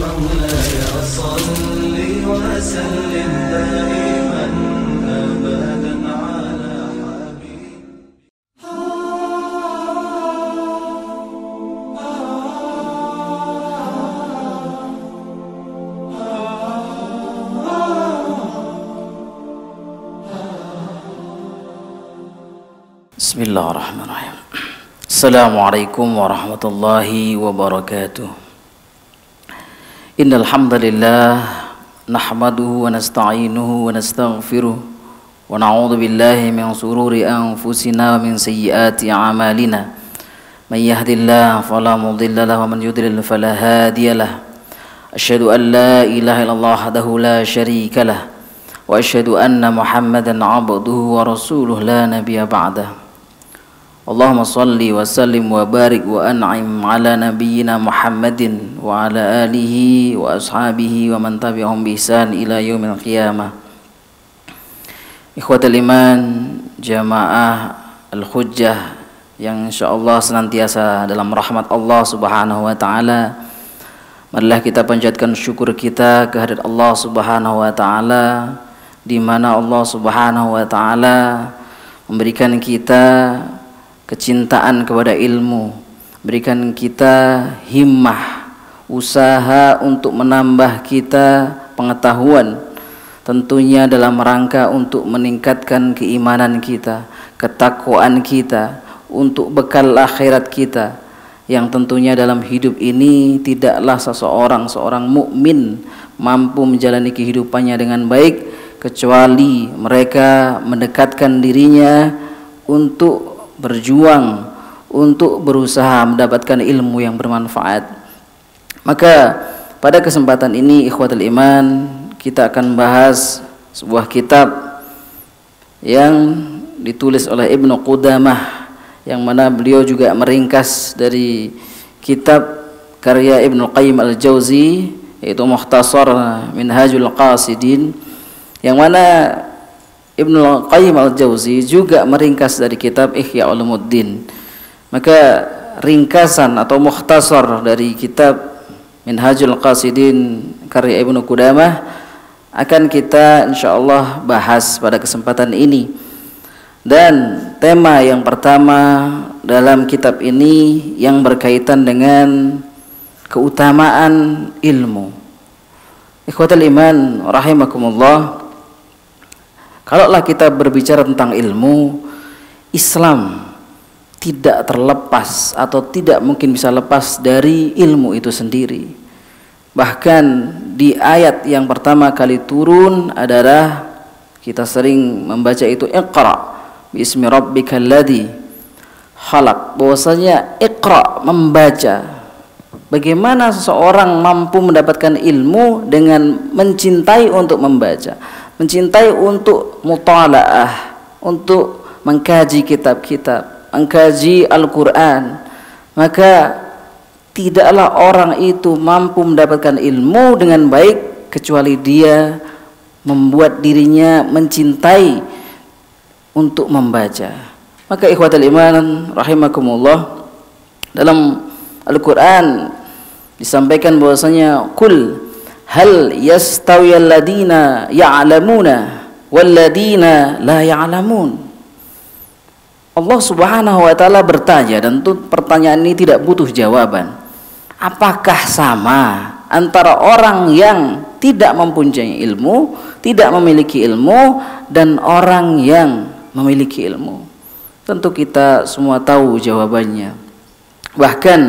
مولاي صل وسلم دائما أبدا على Bismillahirrahmanirrahim. Assalamualaikum warahmatullahi wabarakatuh. Innal hamdalillah nahmaduhu wa nasta'inuhu wa nastaghfiruh wa na'udzu billahi min shururi anfusina wa min sayyiati a'malina. May yahdihillahu fala mudilla lahu wa man yudlil fala hadiyalah. Asyhadu an la ilaha illallah wahdahu la syarika lah wa asyhadu anna Muhammadan 'abduhu wa rasuluh la nabiyya ba'dah. Allahumma salli wa sallim wa barik wa an'im ala nabiyyina Muhammadin wa ala alihi wa ashabihi wa man tabi'ahum bi ihsan ila yaumil qiyamah. Ikhwatul iman, jamaah al-hujjah yang insyaallah senantiasa dalam rahmat Allah Subhanahu wa taala. Marilah kita panjatkan syukur kita kehadirat Allah Subhanahu wa taala, di mana Allah Subhanahu wa taala memberikan kita kecintaan kepada ilmu, berikan kita himmah, usaha untuk menambah kita pengetahuan, tentunya dalam rangka untuk meningkatkan keimanan kita, ketakwaan kita, untuk bekal akhirat kita, yang tentunya dalam hidup ini tidaklah seorang mukmin mampu menjalani kehidupannya dengan baik kecuali mereka mendekatkan dirinya untuk berjuang, untuk berusaha mendapatkan ilmu yang bermanfaat. Maka pada kesempatan ini ikhwatul iman, kita akan bahas sebuah kitab yang ditulis oleh Ibnu Qudamah, yang mana beliau juga meringkas dari kitab karya Ibnu Qayyim al-Jauzi, yaitu Mukhtasar Minhajul Qasidin, yang mana Ibnu Qayyim al-Jauzi juga meringkas dari kitab Ihya Ulumuddin. Maka ringkasan atau mukhtasar dari kitab Minhajul Qasidin karya Ibnu Qudamah akan kita insyaallah bahas pada kesempatan ini. Dan tema yang pertama dalam kitab ini yang berkaitan dengan keutamaan ilmu. Ikhwatul iman rahimakumullah, kalaulah kita berbicara tentang ilmu, Islam tidak terlepas atau tidak mungkin bisa lepas dari ilmu itu sendiri. Bahkan di ayat yang pertama kali turun adalah, kita sering membaca itu Iqra bismi rabbikal ladzi khalaq, bahwasanya Iqra, membaca. Bagaimana seseorang mampu mendapatkan ilmu dengan mencintai untuk membaca, mencintai untuk mutalaah, untuk mengkaji kitab-kitab, mengkaji Al-Quran. Maka tidaklah orang itu mampu mendapatkan ilmu dengan baik kecuali dia membuat dirinya mencintai untuk membaca. Maka ikhwatul iman rahimakumullah, dalam Al-Quran disampaikan bahwasanya kul hal yastawiyal ladina ya'lamuna wal ladina la ya'lamun. Allah Subhanahu wa taala bertanya, dan itu pertanyaan ini tidak butuh jawaban. Apakah sama antara orang yang tidak mempunyai ilmu, tidak memiliki ilmu, dan orang yang memiliki ilmu? Tentu kita semua tahu jawabannya. Bahkan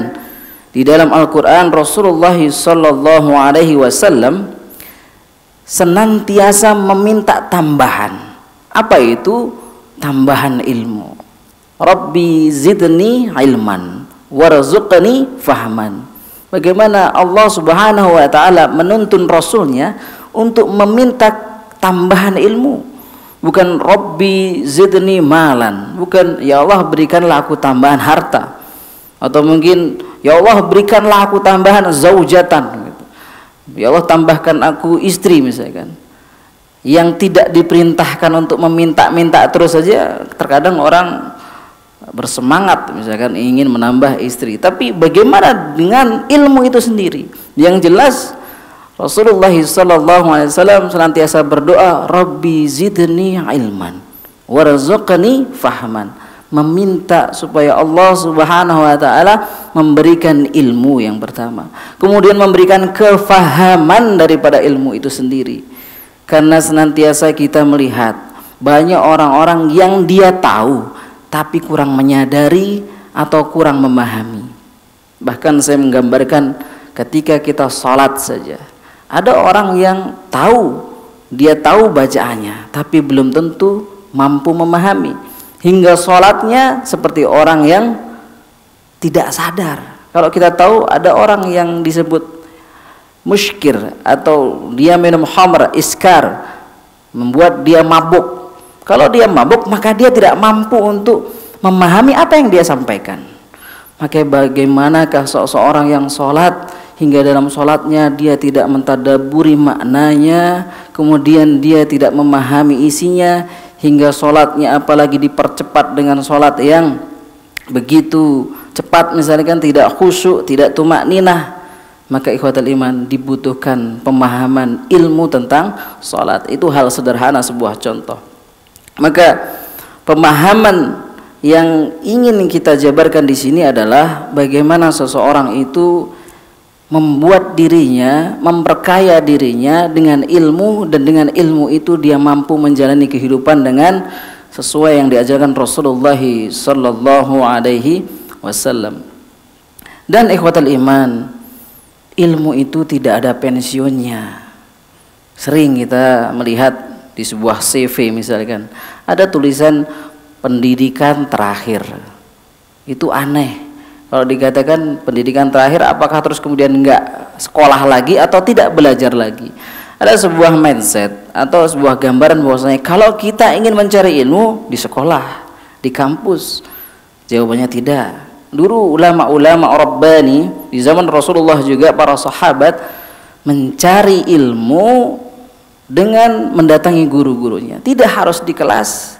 di dalam Al-Quran Rasulullah sallallahu alaihi wasallam senantiasa meminta tambahan. Apa itu? Tambahan ilmu. Rabbi zidni ilman warzuqni fahman. Bagaimana Allah Subhanahu wa taala menuntun Rasulnya untuk meminta tambahan ilmu. Bukan Rabbi zidni malan, bukan ya Allah berikanlah aku tambahan harta, atau mungkin ya Allah berikanlah aku tambahan zaujatan gitu. Ya Allah tambahkan aku istri misalkan. Yang tidak diperintahkan untuk meminta-minta terus saja, terkadang orang bersemangat misalkan ingin menambah istri, tapi bagaimana dengan ilmu itu sendiri? Yang jelas Rasulullah SAW senantiasa berdoa, Rabbi zidni ilman warzuqni fahman, meminta supaya Allah Subhanahu wa taala memberikan ilmu yang pertama, kemudian memberikan kefahaman daripada ilmu itu sendiri. Karena senantiasa kita melihat banyak orang-orang yang dia tahu tapi kurang menyadari atau kurang memahami. Bahkan saya menggambarkan ketika kita sholat saja, ada orang yang tahu, dia tahu bacaannya tapi belum tentu mampu memahami, hingga sholatnya seperti orang yang tidak sadar. Kalau kita tahu ada orang yang disebut muskir atau dia minum khamr, iskar, membuat dia mabuk. Kalau dia mabuk maka dia tidak mampu untuk memahami apa yang dia sampaikan. Maka bagaimanakah seseorang yang sholat hingga dalam sholatnya dia tidak mentadaburi maknanya, kemudian dia tidak memahami isinya, hingga sholatnya apalagi dipercepat dengan sholat yang begitu cepat, misalkan tidak khusyuk, tidak tumakninah. Maka ikhwatal iman, dibutuhkan pemahaman ilmu tentang sholat. Itu hal sederhana, sebuah contoh. Maka pemahaman yang ingin kita jabarkan di sini adalah bagaimana seseorang itu membuat dirinya, memperkaya dirinya dengan ilmu, dan dengan ilmu itu dia mampu menjalani kehidupan dengan sesuai yang diajarkan Rasulullah sallallahu alaihi wasallam. Dan ikhwatal iman, ilmu itu tidak ada pensiunnya. Sering kita melihat di sebuah CV misalkan ada tulisan pendidikan terakhir. Itu aneh. Kalau dikatakan pendidikan terakhir, apakah terus kemudian enggak sekolah lagi atau tidak belajar lagi? Ada sebuah mindset atau sebuah gambaran bahwasanya kalau kita ingin mencari ilmu di sekolah, di kampus. Jawabannya tidak. Dulu ulama-ulama Rabbani di zaman Rasulullah juga para sahabat mencari ilmu dengan mendatangi guru-gurunya. Tidak harus di kelas,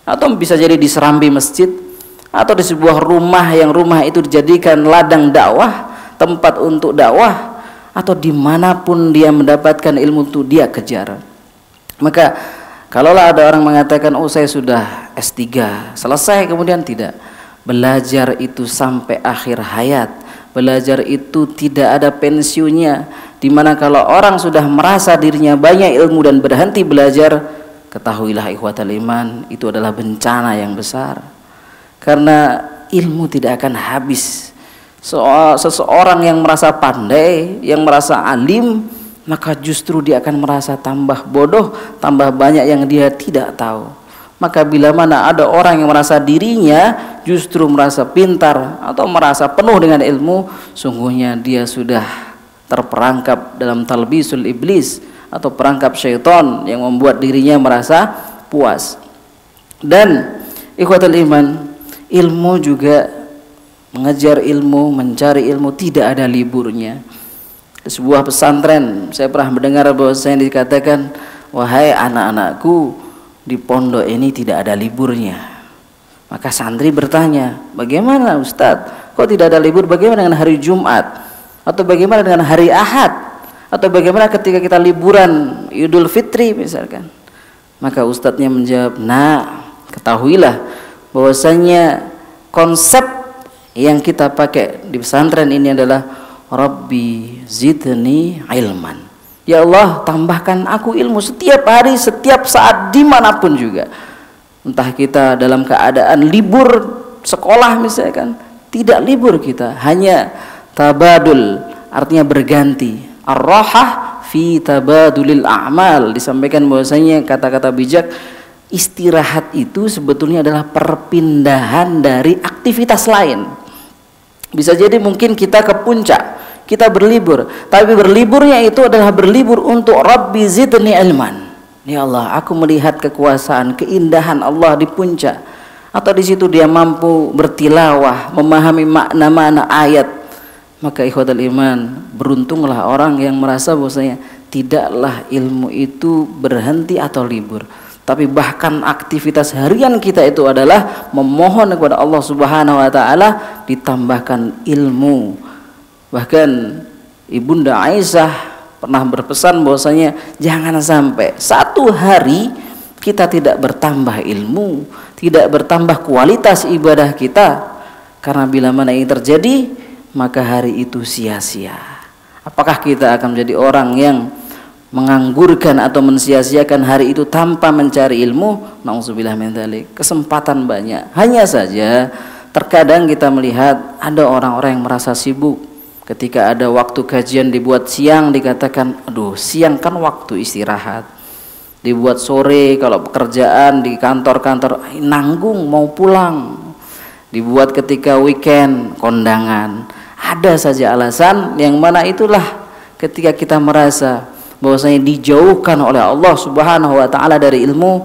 atau bisa jadi di serambi masjid, atau di sebuah rumah yang rumah itu dijadikan ladang dakwah, tempat untuk dakwah, atau dimanapun dia mendapatkan ilmu itu dia kejar. Maka kalaulah ada orang mengatakan, oh saya sudah S3 selesai, kemudian tidak. Belajar itu sampai akhir hayat. Belajar itu tidak ada pensiunnya. Dimana kalau orang sudah merasa dirinya banyak ilmu dan berhenti belajar, ketahuilah ikhwatal iman, itu adalah bencana yang besar. Karena ilmu tidak akan habis. Seseorang yang merasa pandai, yang merasa alim, maka justru dia akan merasa tambah bodoh, tambah banyak yang dia tidak tahu. Maka bila mana ada orang yang merasa dirinya justru merasa pintar atau merasa penuh dengan ilmu, sungguhnya dia sudah terperangkap dalam talbisul iblis atau perangkap syaitan yang membuat dirinya merasa puas. Dan ikhwatul iman, ilmu juga, mengejar ilmu, mencari ilmu tidak ada liburnya. Di sebuah pesantren saya pernah mendengar bahwa saya dikatakan, wahai anak-anakku, di pondok ini tidak ada liburnya. Maka santri bertanya, bagaimana Ustadz, kok tidak ada libur? Bagaimana dengan hari Jumat? Atau bagaimana dengan hari Ahad? Atau bagaimana ketika kita liburan Idul Fitri misalkan? Maka ustadznya menjawab, nah ketahuilah bahwasanya konsep yang kita pakai di pesantren ini adalah Rabbi zidni ilman. Ya Allah, tambahkan aku ilmu setiap hari, setiap saat, dimanapun juga. Entah kita dalam keadaan libur sekolah misalkan, tidak libur kita, hanya tabadul, artinya berganti. Ar-rahah fi tabadulil a'mal. Disampaikan bahwasanya kata-kata bijak, istirahat itu sebetulnya adalah perpindahan dari aktivitas lain. Bisa jadi mungkin kita ke puncak, kita berlibur, tapi berliburnya itu adalah berlibur untuk Rabbi zidni ilman. Ya Allah, aku melihat kekuasaan, keindahan Allah di puncak. Atau di situ dia mampu bertilawah, memahami makna-makna ayat. Maka ikhwatul iman, beruntunglah orang yang merasa bahwasanya tidaklah ilmu itu berhenti atau libur, tapi bahkan aktivitas harian kita itu adalah memohon kepada Allah Subhanahu wa taala, ditambahkan ilmu. Bahkan Ibunda Aisyah pernah berpesan bahwasanya jangan sampai satu hari kita tidak bertambah ilmu, tidak bertambah kualitas ibadah kita, karena bila mana ini terjadi maka hari itu sia-sia. Apakah kita akan menjadi orang yang menganggurkan atau mensia-siakan hari itu tanpa mencari ilmu? Nauzubillah min dzalik. Kesempatan banyak. Hanya saja terkadang kita melihat ada orang-orang yang merasa sibuk. Ketika ada waktu kajian dibuat siang, dikatakan aduh siang kan waktu istirahat. Dibuat sore kalau pekerjaan di kantor-kantor nanggung mau pulang. Dibuat ketika weekend kondangan. Ada saja alasan yang mana itulah ketika kita merasa bahwasanya dijauhkan oleh Allah Subhanahu wa taala dari ilmu,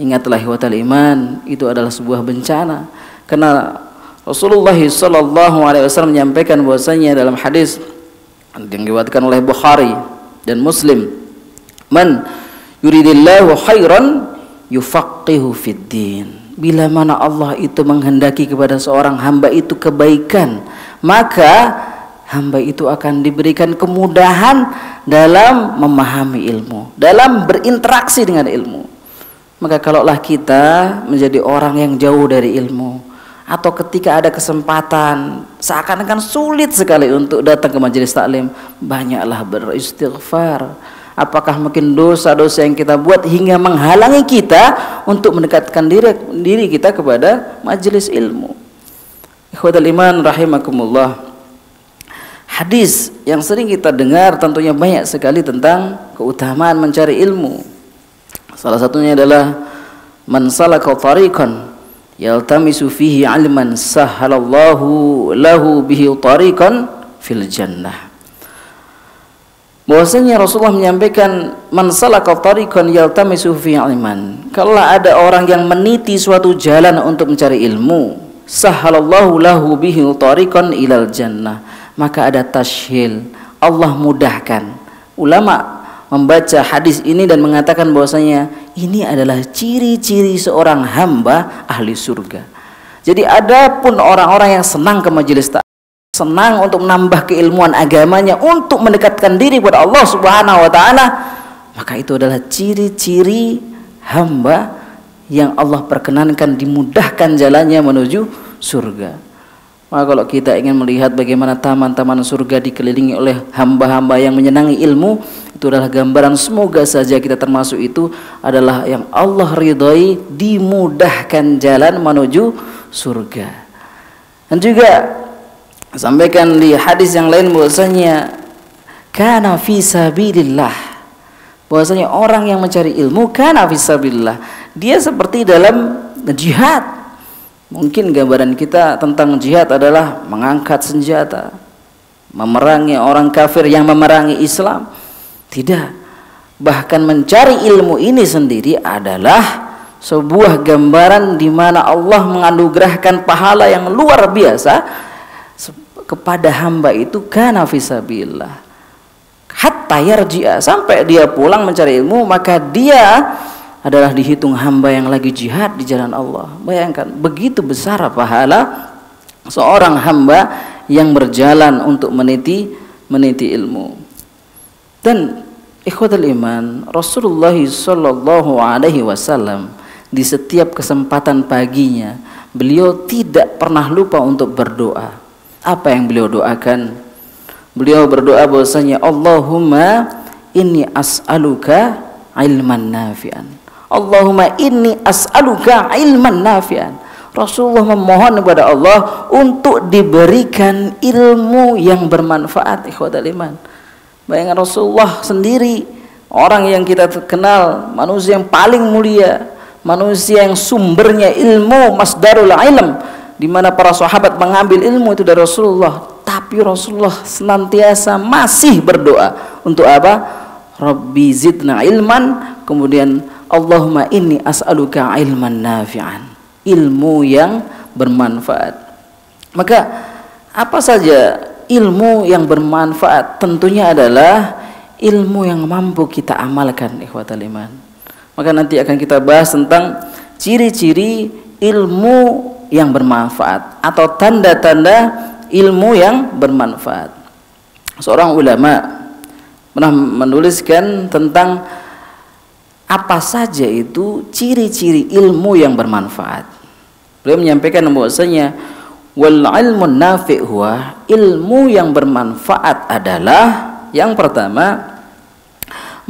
ingatlah ihwatal iman, itu adalah sebuah bencana. Karena Rasulullah sallallahu alaihi wasallam menyampaikan bahwasanya dalam hadis yang diriwayatkan oleh Bukhari dan Muslim, "Man yuridillahu khairan yufaqihu fid din." Bila mana Allah itu menghendaki kepada seorang hamba itu kebaikan, maka hamba itu akan diberikan kemudahan dalam memahami ilmu, dalam berinteraksi dengan ilmu. Maka kalaulah kita menjadi orang yang jauh dari ilmu, atau ketika ada kesempatan seakan-akan sulit sekali untuk datang ke majelis taklim, banyaklah beristighfar. Apakah mungkin dosa-dosa yang kita buat hingga menghalangi kita untuk mendekatkan diri kita kepada majelis ilmu? Ikhwatul iman rahimakumullah. Hadis yang sering kita dengar tentunya banyak sekali tentang keutamaan mencari ilmu. Salah satunya adalah man salaka tariqan yaltamisu fihi ilman sahhalallahu lahu bihi tariqan fil jannah. Bahwasanya Rasulullah menyampaikan man salaka tariqan yaltamisu fihi ilman. Kalau ada orang yang meniti suatu jalan untuk mencari ilmu, sahhalallahu lahu bihi tariqan ilal jannah, maka ada tashhil, Allah mudahkan. Ulama membaca hadis ini dan mengatakan bahwasanya ini adalah ciri-ciri seorang hamba ahli surga. Jadi adapun orang-orang yang senang ke majelis taklim, senang untuk menambah keilmuan agamanya, untuk mendekatkan diri kepada Allah Subhanahu wa taala, maka itu adalah ciri-ciri hamba yang Allah perkenankan dimudahkan jalannya menuju surga. Maka kalau kita ingin melihat bagaimana taman-taman surga dikelilingi oleh hamba-hamba yang menyenangi ilmu, itu adalah gambaran semoga saja kita termasuk itu adalah yang Allah ridhai, dimudahkan jalan menuju surga. Dan juga sampaikan di hadis yang lain bahwasanya kana fi sabilillah, bahwasanya orang yang mencari ilmu kana fi sabilillah, dia seperti dalam jihad. Mungkin gambaran kita tentang jihad adalah mengangkat senjata, memerangi orang kafir yang memerangi Islam. Tidak. Bahkan mencari ilmu ini sendiri adalah sebuah gambaran di mana Allah menganugerahkan pahala yang luar biasa kepada hamba itu kana fisabilillah. Hatta yarji'a, sampai dia pulang mencari ilmu, maka dia adalah dihitung hamba yang lagi jihad di jalan Allah. Bayangkan begitu besar pahala seorang hamba yang berjalan untuk meniti ilmu. Dan ikhwatul iman, Rasulullah sallallahu alaihi wasallam di setiap kesempatan paginya beliau tidak pernah lupa untuk berdoa. Apa yang beliau doakan? Beliau berdoa bahwasanya Allahumma inni as'aluka ilman nafi'an. Allahumma inni as'aluka ilman nafi'an. Rasulullah memohon kepada Allah untuk diberikan ilmu yang bermanfaat. Ikhwatul iman, bayangkan Rasulullah sendiri, orang yang kita kenal manusia yang paling mulia, manusia yang sumbernya ilmu, masdarul ilm, di mana para sahabat mengambil ilmu itu dari Rasulullah. Tapi Rasulullah senantiasa masih berdoa untuk apa? Rabbi zidna ilman, kemudian Allahumma inni as'aluka ilman nafi'an, ilmu yang bermanfaat. Maka apa saja ilmu yang bermanfaat? Tentunya adalah ilmu yang mampu kita amalkan, ikhwatal iman. Maka nanti akan kita bahas tentang ciri-ciri ilmu yang bermanfaat atau tanda-tanda ilmu yang bermanfaat. Seorang ulama pernah menuliskan tentang apa saja itu ciri-ciri ilmu yang bermanfaat. Beliau menyampaikan bahwasanya wal ilmun nafi' huwa, ilmu yang bermanfaat adalah yang pertama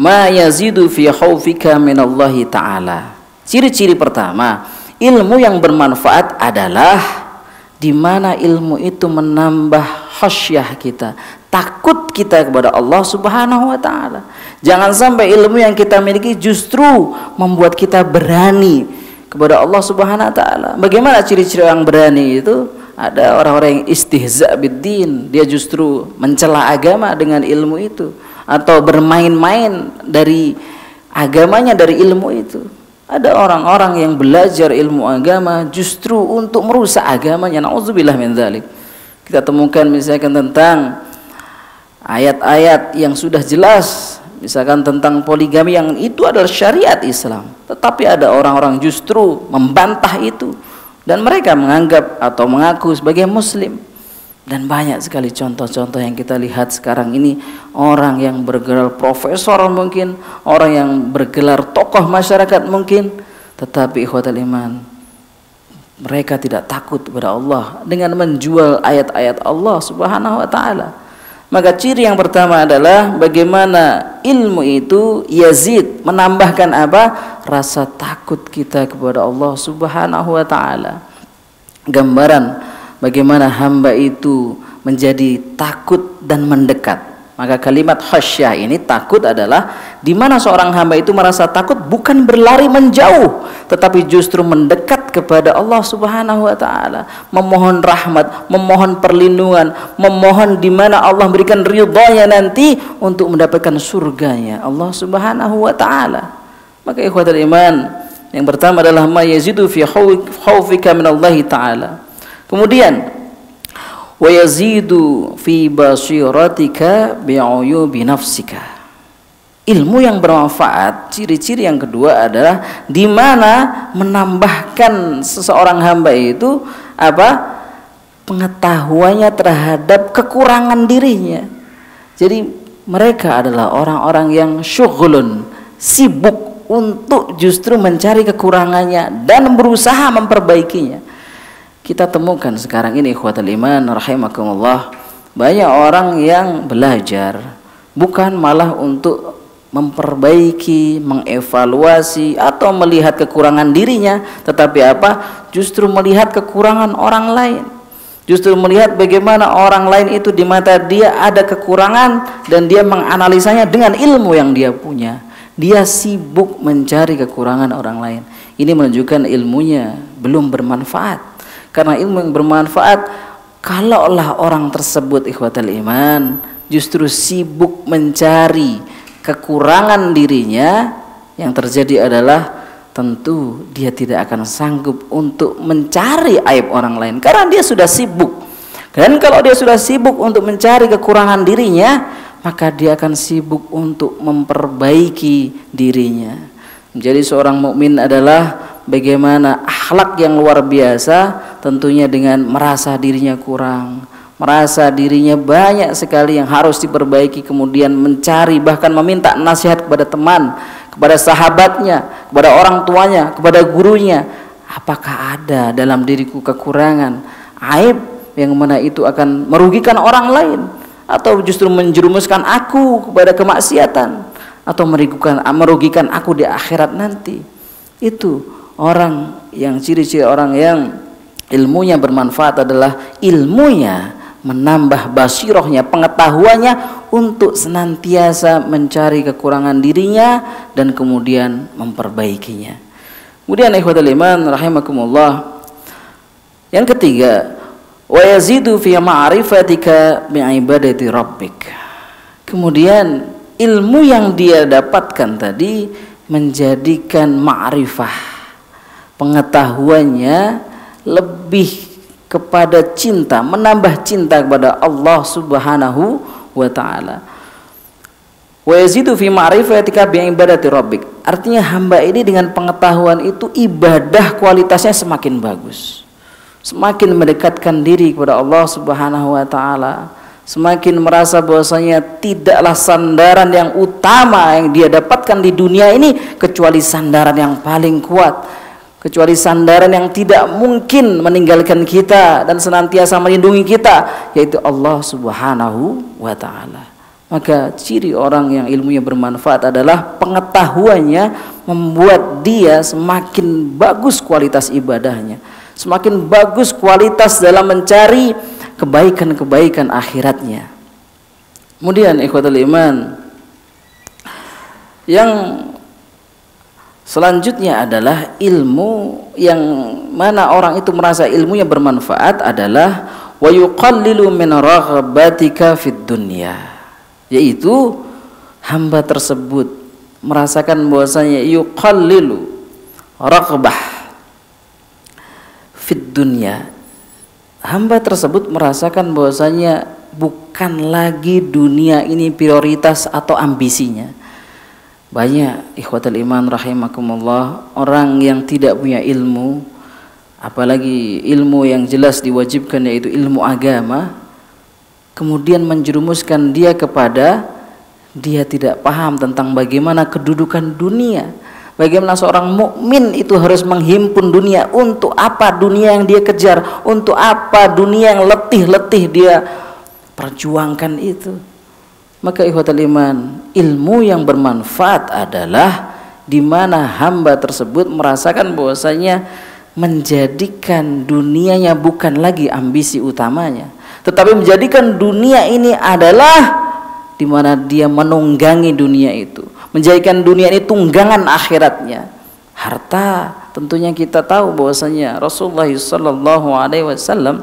ma yazidu fi khaufika minallahi ta'ala. Ciri-ciri pertama, ilmu yang bermanfaat adalah di mana ilmu itu menambah khasyah kita, takut kita kepada Allah Subhanahu wa taala. Jangan sampai ilmu yang kita miliki justru membuat kita berani kepada Allah Subhanahu wa taala. Bagaimana ciri-ciri orang berani itu? Ada orang-orang yang istihza biddin, dia justru mencela agama dengan ilmu itu atau bermain-main dari agamanya dari ilmu itu. Ada orang-orang yang belajar ilmu agama justru untuk merusak agamanya. Nauzubillah min dzalik. Kita temukan misalkan tentang ayat-ayat yang sudah jelas, misalkan tentang poligami yang itu adalah syariat Islam, tetapi ada orang-orang justru membantah itu dan mereka menganggap atau mengaku sebagai muslim. Dan banyak sekali contoh-contoh yang kita lihat sekarang ini, orang yang bergelar profesor mungkin, orang yang bergelar tokoh masyarakat mungkin, tetapi ikhwatal iman, mereka tidak takut kepada Allah dengan menjual ayat-ayat Allah Subhanahu wa taala. Maka ciri yang pertama adalah bagaimana ilmu itu yazid, menambahkan apa? Rasa takut kita kepada Allah Subhanahu wa taala. Gambaran bagaimana hamba itu menjadi takut dan mendekat. Maka kalimat khasyah ini, takut, adalah di mana seorang hamba itu merasa takut bukan berlari menjauh, tetapi justru mendekat kepada Allah Subhanahu wa taala, memohon rahmat, memohon perlindungan, memohon di mana Allah berikan ridhanya nanti untuk mendapatkan surganya Allah Subhanahu wa taala. Maka ikhwatul iman, yang pertama adalah ma yazidu fi khaufika minallahi taala. Kemudian wa yazidu fi basiratika bi'uyubi nafsika. Ilmu yang bermanfaat, ciri-ciri yang kedua adalah di mana menambahkan seseorang hamba itu apa? Pengetahuannya terhadap kekurangan dirinya. Jadi mereka adalah orang-orang yang syughulun, sibuk untuk justru mencari kekurangannya dan berusaha memperbaikinya. Kita temukan sekarang ini ikhwatul iman rahimakumullah, banyak orang yang belajar bukan malah untuk memperbaiki, mengevaluasi atau melihat kekurangan dirinya, tetapi apa? Justru melihat kekurangan orang lain. Justru melihat bagaimana orang lain itu di mata dia ada kekurangan dan dia menganalisanya dengan ilmu yang dia punya. Dia sibuk mencari kekurangan orang lain. Ini menunjukkan ilmunya belum bermanfaat. Karena ilmu yang bermanfaat, kalaulah orang tersebut ikhwatal iman justru sibuk mencari kekurangan dirinya, yang terjadi adalah tentu dia tidak akan sanggup untuk mencari aib orang lain karena dia sudah sibuk. Dan kalau dia sudah sibuk untuk mencari kekurangan dirinya, maka dia akan sibuk untuk memperbaiki dirinya. Menjadi seorang mukmin adalah bagaimana akhlak yang luar biasa, tentunya dengan merasa dirinya kurang, merasa dirinya banyak sekali yang harus diperbaiki, kemudian mencari bahkan meminta nasihat kepada teman, kepada sahabatnya, kepada orang tuanya, kepada gurunya. Apakah ada dalam diriku kekurangan, aib yang mana itu akan merugikan orang lain atau justru menjerumuskan aku kepada kemaksiatan atau merugikan aku di akhirat nanti? Itu orang yang ciri-ciri orang yang ilmunya bermanfaat adalah ilmunya menambah basirohnya, pengetahuannya untuk senantiasa mencari kekurangan dirinya dan kemudian memperbaikinya. Kemudian ikhwatul iman rahimakumullah, yang ketiga, wa yazidu fi ma'rifatika bi'ibadati rabbik. Kemudian ilmu yang dia dapatkan tadi menjadikan ma'rifah, pengetahuannya lebih kepada cinta, menambah cinta kepada Allah Subhanahu wa taala. Wa yazidu fi ma'rifatika bi ibadati rabbik. Artinya hamba ini dengan pengetahuan itu ibadah kualitasnya semakin bagus. Semakin mendekatkan diri kepada Allah Subhanahu wa taala, semakin merasa bahwasanya tidaklah sandaran yang utama yang dia dapatkan di dunia ini kecuali sandaran yang paling kuat, kecuali sandaran yang tidak mungkin meninggalkan kita dan senantiasa melindungi kita, yaitu Allah Subhanahu wa taala. Maka ciri orang yang ilmunya bermanfaat adalah pengetahuannya membuat dia semakin bagus kualitas ibadahnya, semakin bagus kualitas dalam mencari kebaikan-kebaikan akhiratnya. Kemudian ikhwatul iman, yang selanjutnya adalah ilmu yang mana orang itu merasa ilmunya bermanfaat adalah wa yuqallilu min raghabatika fid dunya, yaitu hamba tersebut merasakan bahwasanya yuqallilu raghbah fid dunya, hamba tersebut merasakan bahwasanya bukan lagi dunia ini prioritas atau ambisinya. Banyak ikhwatul iman rahimakumullah orang yang tidak punya ilmu, apalagi ilmu yang jelas diwajibkan yaitu ilmu agama, kemudian menjerumuskan dia kepada dia tidak paham tentang bagaimana kedudukan dunia. Bagaimana seorang mukmin itu harus menghimpun dunia, untuk apa dunia yang dia kejar, untuk apa dunia yang letih-letih dia perjuangkan itu. Maka ikhwatul iman, ilmu yang bermanfaat adalah di mana hamba tersebut merasakan bahwasanya menjadikan dunianya bukan lagi ambisi utamanya, tetapi menjadikan dunia ini adalah di mana dia menunggangi dunia itu, menjadikan dunia ini tunggangan akhiratnya. Harta, tentunya kita tahu bahwasanya Rasulullah SAW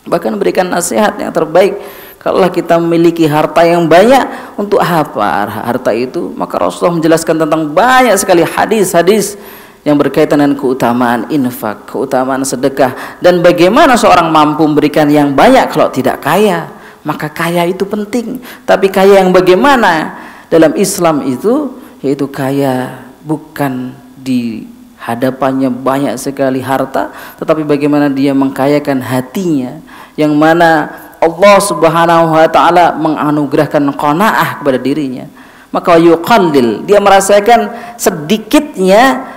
bahkan berikan nasihat yang terbaik, kalau kita memiliki harta yang banyak, untuk apa harta itu? Maka Rasulullah menjelaskan tentang banyak sekali hadis-hadis yang berkaitan dengan keutamaan infak, keutamaan sedekah, dan bagaimana seorang mampu memberikan yang banyak kalau tidak kaya. Maka kaya itu penting, tapi kaya yang bagaimana? Dalam Islam itu yaitu kaya bukan di hadapannya banyak sekali harta, tetapi bagaimana dia mengkayakan hatinya, yang mana Allah Subhanahu wa taala menganugerahkan qanaah kepada dirinya. Maka yuqallil, dia merasakan sedikitnya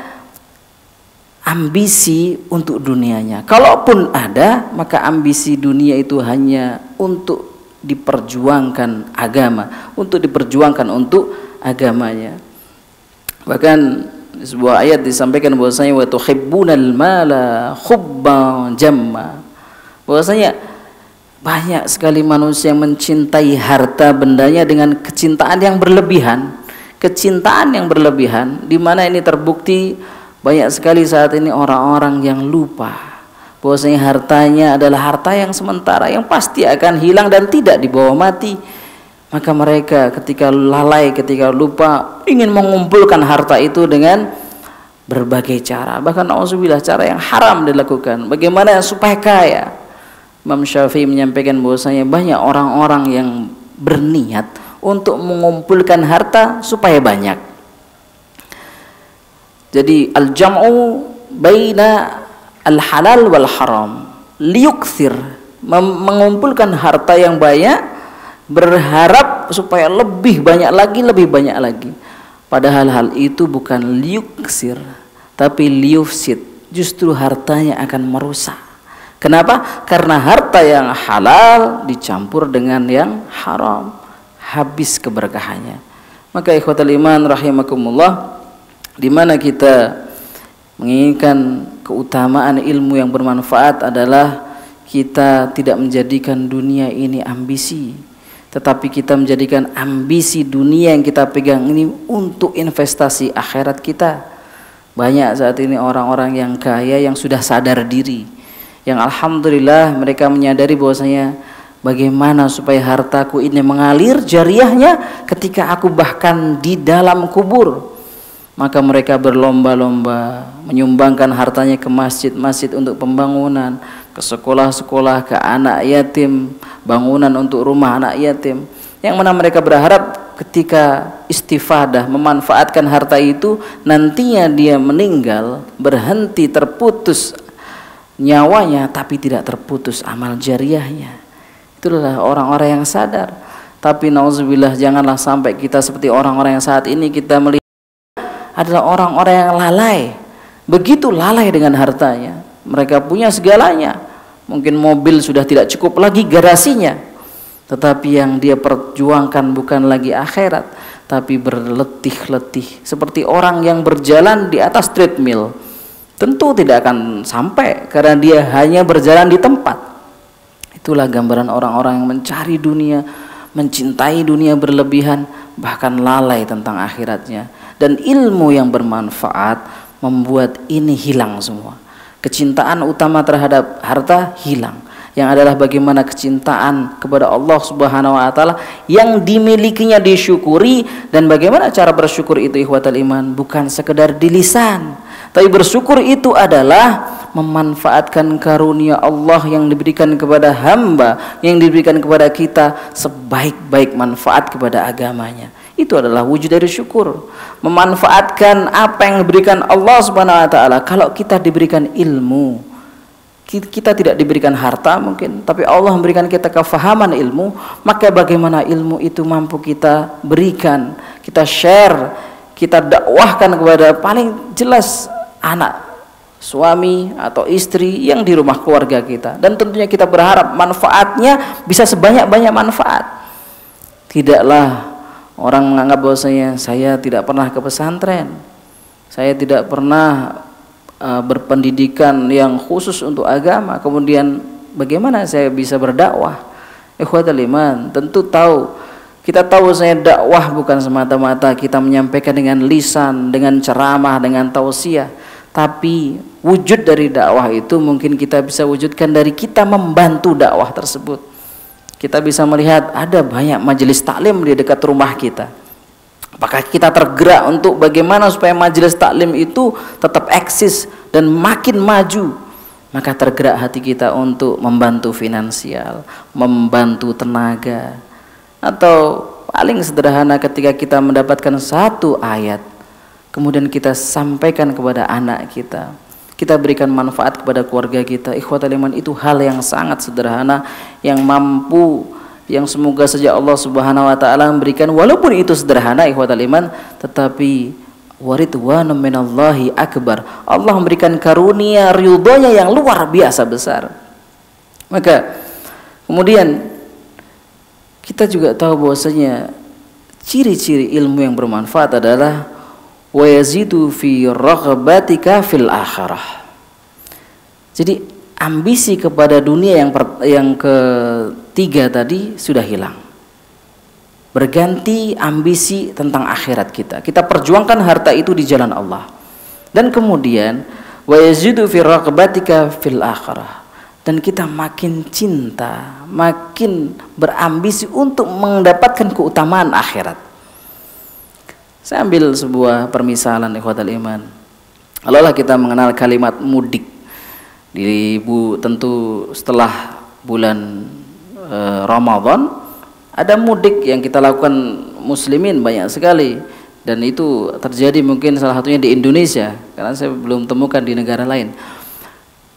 ambisi untuk dunianya. Kalaupun ada, maka ambisi dunia itu hanya untuk diperjuangkan agama, untuk diperjuangkan untuk agamanya. Bahkan di sebuah ayat disampaikan bahwasanya wa tuhibbunal mala hubban jamma, bahwasanya banyak sekali manusia yang mencintai harta bendanya dengan kecintaan yang berlebihan, kecintaan yang berlebihan, di mana ini terbukti banyak sekali saat ini orang-orang yang lupa bahwasanya hartanya adalah harta yang sementara, yang pasti akan hilang dan tidak dibawa mati. Maka mereka ketika lalai, ketika lupa, ingin mengumpulkan harta itu dengan berbagai cara, bahkan auzubillah cara yang haram dilakukan. Bagaimana supaya kaya? Imam Syafi'i menyampaikan bahwasanya banyak orang-orang yang berniat untuk mengumpulkan harta supaya banyak. Jadi al-jam'u baina al-halal wal haram liyukthir, mengumpulkan harta yang banyak berharap supaya lebih banyak lagi, lebih banyak lagi. Padahal hal itu bukan liyuksir, tapi liyufsid, justru hartanya akan merusak. Kenapa? Karena harta yang halal dicampur dengan yang haram, habis keberkahannya. Maka ikhwatul iman rahimakumullah, di mana kita menginginkan keutamaan ilmu yang bermanfaat adalah kita tidak menjadikan dunia ini ambisi, tetapi kita menjadikan ambisi dunia yang kita pegang ini untuk investasi akhirat kita. Banyak saat ini orang-orang yang kaya yang sudah sadar diri, yang alhamdulillah mereka menyadari bahwasanya bagaimana supaya hartaku ini mengalir jariahnya ketika aku bahkan di dalam kubur. Maka mereka berlomba-lomba menyumbangkan hartanya ke masjid-masjid untuk pembangunan, ke sekolah-sekolah, ke anak yatim, bangunan untuk rumah anak yatim, yang mana mereka berharap ketika istifadah memanfaatkan harta itu, nantinya dia meninggal, berhenti, terputus nyawanya, tapi tidak terputus amal jariahnya. Itulah orang-orang yang sadar. Tapi nauzubillah, janganlah sampai kita seperti orang-orang yang saat ini kita melihat adalah orang-orang yang lalai, begitu lalai dengan hartanya. Mereka punya segalanya, mungkin mobil sudah tidak cukup lagi garasinya, tetapi yang dia perjuangkan bukan lagi akhirat, tapi berletih-letih seperti orang yang berjalan di atas treadmill. Tentu tidak akan sampai karena dia hanya berjalan di tempat. Itulah gambaran orang-orang yang mencari dunia, mencintai dunia berlebihan, bahkan lalai tentang akhiratnya. Dan ilmu yang bermanfaat membuat ini hilang semua. Kecintaan utama terhadap harta hilang, yang adalah bagaimana kecintaan kepada Allah Subhanahu wa taala yang dimilikinya disyukuri. Dan bagaimana cara bersyukur itu ikhwatal iman, bukan sekedar di lisan, tapi bersyukur itu adalah memanfaatkan karunia Allah yang diberikan kepada hamba, yang diberikan kepada kita sebaik-baik manfaat kepada agamanya. Itu adalah wujud dari syukur. Memanfaatkan apa yang diberikan Allah Subhanahu wa taala. Kalau kita diberikan ilmu, kita tidak diberikan harta mungkin, tapi Allah memberikan kita kefahaman ilmu, maka bagaimana ilmu itu mampu kita berikan, kita share, kita dakwahkan kepada paling jelas anak, suami atau istri yang di rumah keluarga kita. Dan tentunya kita berharap manfaatnya bisa sebanyak-banyak manfaat. Tidaklah orang menganggap bahwasanya saya tidak pernah ke pesantren, saya tidak pernah berpendidikan yang khusus untuk agama, kemudian bagaimana saya bisa berdakwah? Ikhwatul iman, tentu tahu, kita tahu saya dakwah bukan semata-mata kita menyampaikan dengan lisan, dengan ceramah, dengan tausiah, tapi wujud dari dakwah itu mungkin kita bisa wujudkan dari kita membantu dakwah tersebut. Kita bisa melihat ada banyak majelis taklim di dekat rumah kita. Apakah kita tergerak untuk bagaimana supaya majelis taklim itu tetap eksis dan makin maju? Maka tergerak hati kita untuk membantu finansial, membantu tenaga. Atau paling sederhana ketika kita mendapatkan satu ayat, kemudian kita sampaikan kepada anak kita, kita berikan manfaat kepada keluarga kita. Ikhwatul iman, itu hal yang sangat sederhana yang mampu, yang semoga saja Allah Subhanahu wa taala memberikan, walaupun itu sederhana ikhwatul iman, tetapi waridwanun minallahi akbar. Allah memberikan karunia ridhonya yang luar biasa besar. Maka kemudian kita juga tahu bahwasanya ciri-ciri ilmu yang bermanfaat adalah wa yazidu fi raghabatika fil akhirah. Jadi ambisi kepada dunia yang ketiga tadi sudah hilang. Berganti ambisi tentang akhirat kita. Kita perjuangkan harta itu di jalan Allah. Dan kemudian wa yazidu fi raghabatika fil akhirah. Dan kita makin cinta, makin berambisi untuk mendapatkan keutamaan akhirat. Saya ambil sebuah permisalan ikhwatal iman. Kalaulah kita mengenal kalimat mudik, tentu setelah bulan Ramadan ada mudik yang kita lakukan muslimin banyak sekali, dan itu terjadi mungkin salah satunya di Indonesia karena saya belum temukan di negara lain.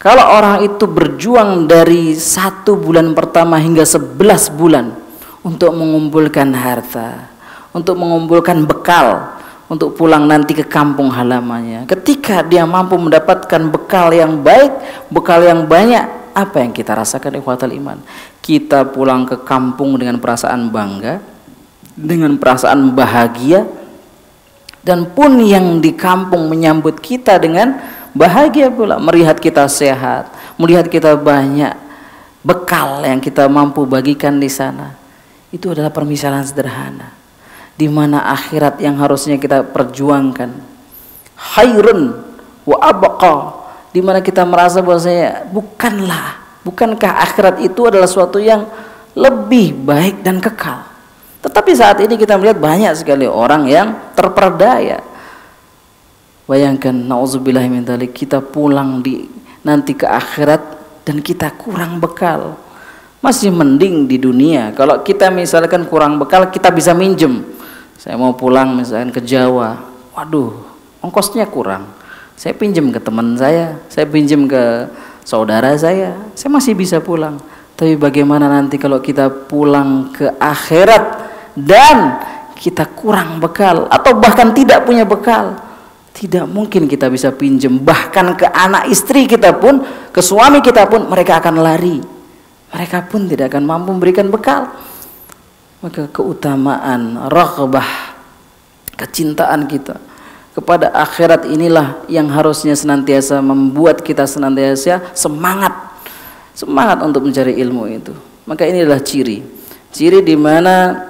Kalau orang itu berjuang dari 1 bulan pertama hingga 11 bulan untuk mengumpulkan harta, untuk mengumpulkan bekal untuk pulang nanti ke kampung halamannya. Ketika dia mampu mendapatkan bekal yang baik, bekal yang banyak, apa yang kita rasakan ikhwatul iman? Kita pulang ke kampung dengan perasaan bangga, dengan perasaan bahagia, dan pun yang di kampung menyambut kita dengan bahagia pula, melihat kita sehat, melihat kita banyak bekal yang kita mampu bagikan di sana. Itu adalah permisalan sederhana, di mana akhirat yang harusnya kita perjuangkan khairun wa abqa, di mana kita merasa bahwasanya bukankah akhirat itu adalah suatu yang lebih baik dan kekal. Tetapi saat ini kita melihat banyak sekali orang yang terperdaya. Bayangkan, nauzubillah min dzalik, kita pulang nanti ke akhirat dan kita kurang bekal. Masih mending di dunia kalau kita misalkan kurang bekal, kita bisa minjem. Saya mau pulang misalkan ke Jawa, waduh, ongkosnya kurang. Saya pinjam ke teman saya pinjam ke saudara saya masih bisa pulang. Tapi bagaimana nanti kalau kita pulang ke akhirat dan kita kurang bekal atau bahkan tidak punya bekal? Tidak mungkin kita bisa pinjam, bahkan ke anak istri kita pun, ke suami kita pun, mereka akan lari. Mereka pun tidak akan mampu memberikan bekal. Maka keutamaan, raghbah, kecintaan kita kepada akhirat inilah yang harusnya senantiasa membuat kita senantiasa semangat untuk mencari ilmu itu. Maka inilah ciri di mana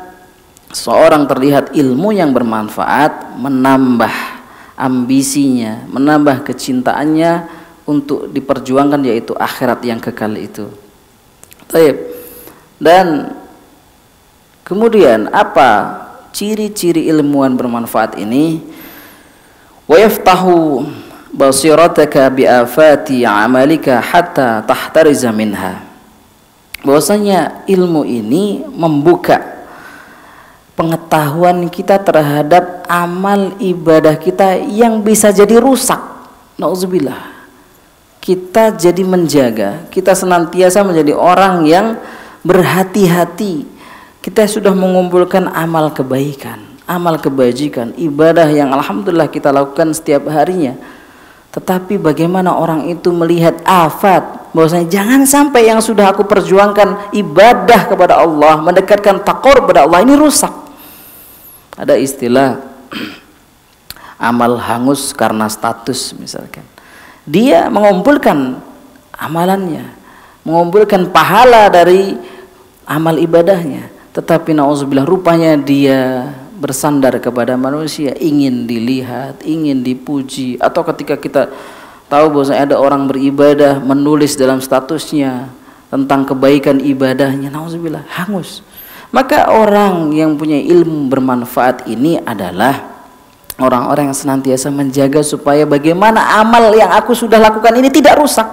seorang terlihat ilmu yang bermanfaat, menambah ambisinya, menambah kecintaannya untuk diperjuangkan, yaitu akhirat yang kekal itu. Baik. Dan kemudian apa ciri-ciri ilmuwan bermanfaat ini? Wa yaftahu basirataka bi afati amalika hatta tahtariza minha. Bahwasanya ilmu ini membuka pengetahuan kita terhadap amal ibadah kita yang bisa jadi rusak. Nauzubillah. Kita jadi menjaga, kita senantiasa menjadi orang yang berhati-hati. Kita sudah mengumpulkan amal kebaikan, amal kebajikan, ibadah yang alhamdulillah kita lakukan setiap harinya. Tetapi bagaimana orang itu melihat afat, bahwasanya jangan sampai yang sudah aku perjuangkan ibadah kepada Allah, mendekatkan taqwa kepada Allah ini rusak. Ada istilah amal hangus karena status misalkan. Dia mengumpulkan amalannya, mengumpulkan pahala dari amal ibadahnya, tetapi nauzubillah rupanya dia bersandar kepada manusia, ingin dilihat, ingin dipuji. Atau ketika kita tahu bahwa ada orang beribadah menulis dalam statusnya tentang kebaikan ibadahnya, nauzubillah hangus. Maka orang yang punya ilmu bermanfaat ini adalah orang-orang yang senantiasa menjaga supaya bagaimana amal yang aku sudah lakukan ini tidak rusak,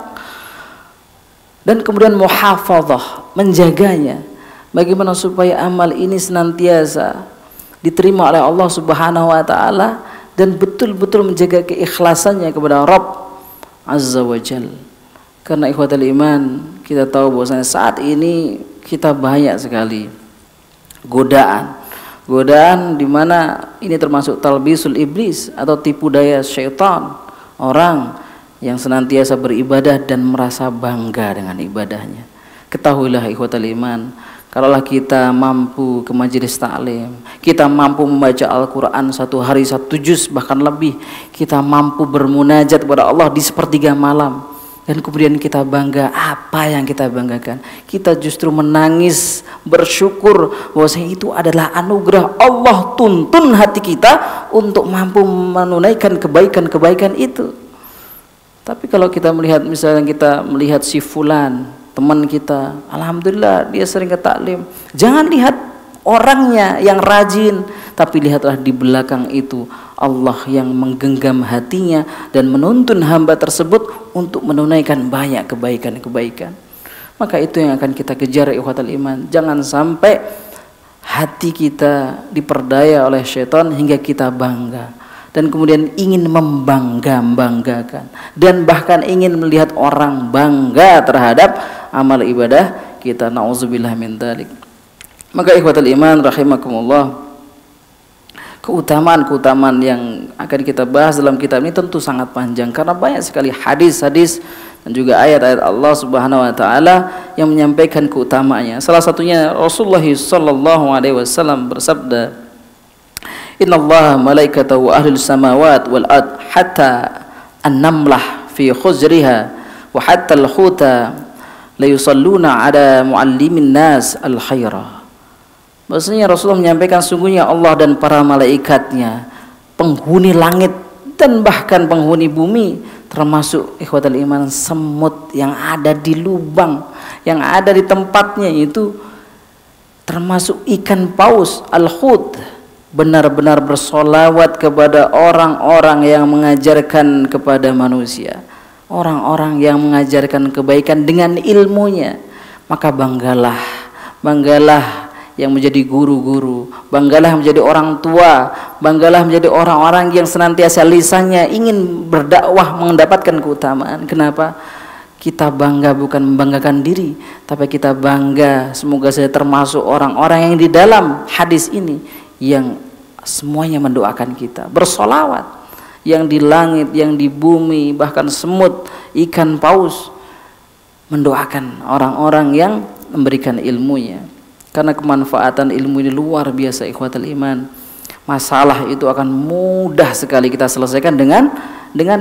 dan kemudian muhafadzah, menjaganya, bagaimana supaya amal ini senantiasa diterima oleh Allah Subhanahu wa taala dan betul-betul menjaga keikhlasannya kepada Rabb Azza wa Jalla. Karena ikhwatul iman, kita tahu bahwasanya saat ini kita banyak sekali godaan di mana ini termasuk talbisul iblis atau tipu daya syaitan, orang yang senantiasa beribadah dan merasa bangga dengan ibadahnya. Ketahuilah ikhwatul iman, kalaulah kita mampu ke majelis taklim, kita mampu membaca Al-Quran satu hari 1 juz bahkan lebih, kita mampu bermunajat kepada Allah di sepertiga malam, dan kemudian kita bangga, apa yang kita banggakan? Kita justru menangis bersyukur bahwasanya itu adalah anugerah Allah, tuntun hati kita untuk mampu menunaikan kebaikan-kebaikan itu. Tapi kalau kita melihat, misalnya kita melihat si fulan, teman kita, alhamdulillah dia sering ke taklim, jangan lihat orangnya yang rajin, tapi lihatlah di belakang itu Allah yang menggenggam hatinya dan menuntun hamba tersebut untuk menunaikan banyak kebaikan-kebaikan. Maka itu yang akan kita kejar ikhwatal iman. Jangan sampai hati kita diperdaya oleh syaitan hingga kita bangga dan kemudian ingin membanggakan dan bahkan ingin melihat orang bangga terhadap amal ibadah kita. Nauzubillah min dzalik. Maka ikhwatul iman rahimakumullah, keutamaan-keutamaan yang akan kita bahas dalam kitab ini tentu sangat panjang karena banyak sekali hadis-hadis dan juga ayat-ayat Allah Subhanahu wa taala yang menyampaikan keutamaannya. Salah satunya Rasulullah sallallahu alaihi wasallam bersabda, "Innallaha malaikatahu ahlus samawati wal ard hatta an-namlah fi khuzriha wa hatta al-huta la yusalluna ala muallimin nas al-khaira." Maksudnya Rasulullah menyampaikan, sungguhnya Allah dan para malaikatnya, penghuni langit dan bahkan penghuni bumi, termasuk ikhwatul iman semut yang ada di lubang, yang ada di tempatnya itu, termasuk ikan paus al-hut, benar-benar bersolawat kepada orang-orang yang mengajarkan kepada manusia, orang-orang yang mengajarkan kebaikan dengan ilmunya. Maka banggalah yang menjadi guru-guru, banggalah menjadi orang tua, banggalah menjadi orang-orang yang senantiasa lisannya ingin berdakwah mendapatkan keutamaan. Kenapa? Kita bangga bukan membanggakan diri, tapi kita bangga semoga saya termasuk orang-orang yang di dalam hadis ini yang semuanya mendoakan kita, bersolawat, yang di langit, yang di bumi, bahkan semut, ikan paus mendoakan orang-orang yang memberikan ilmunya. Karena kemanfaatan ilmu ini luar biasa, ikhwatul iman. Masalah itu akan mudah sekali kita selesaikan dengan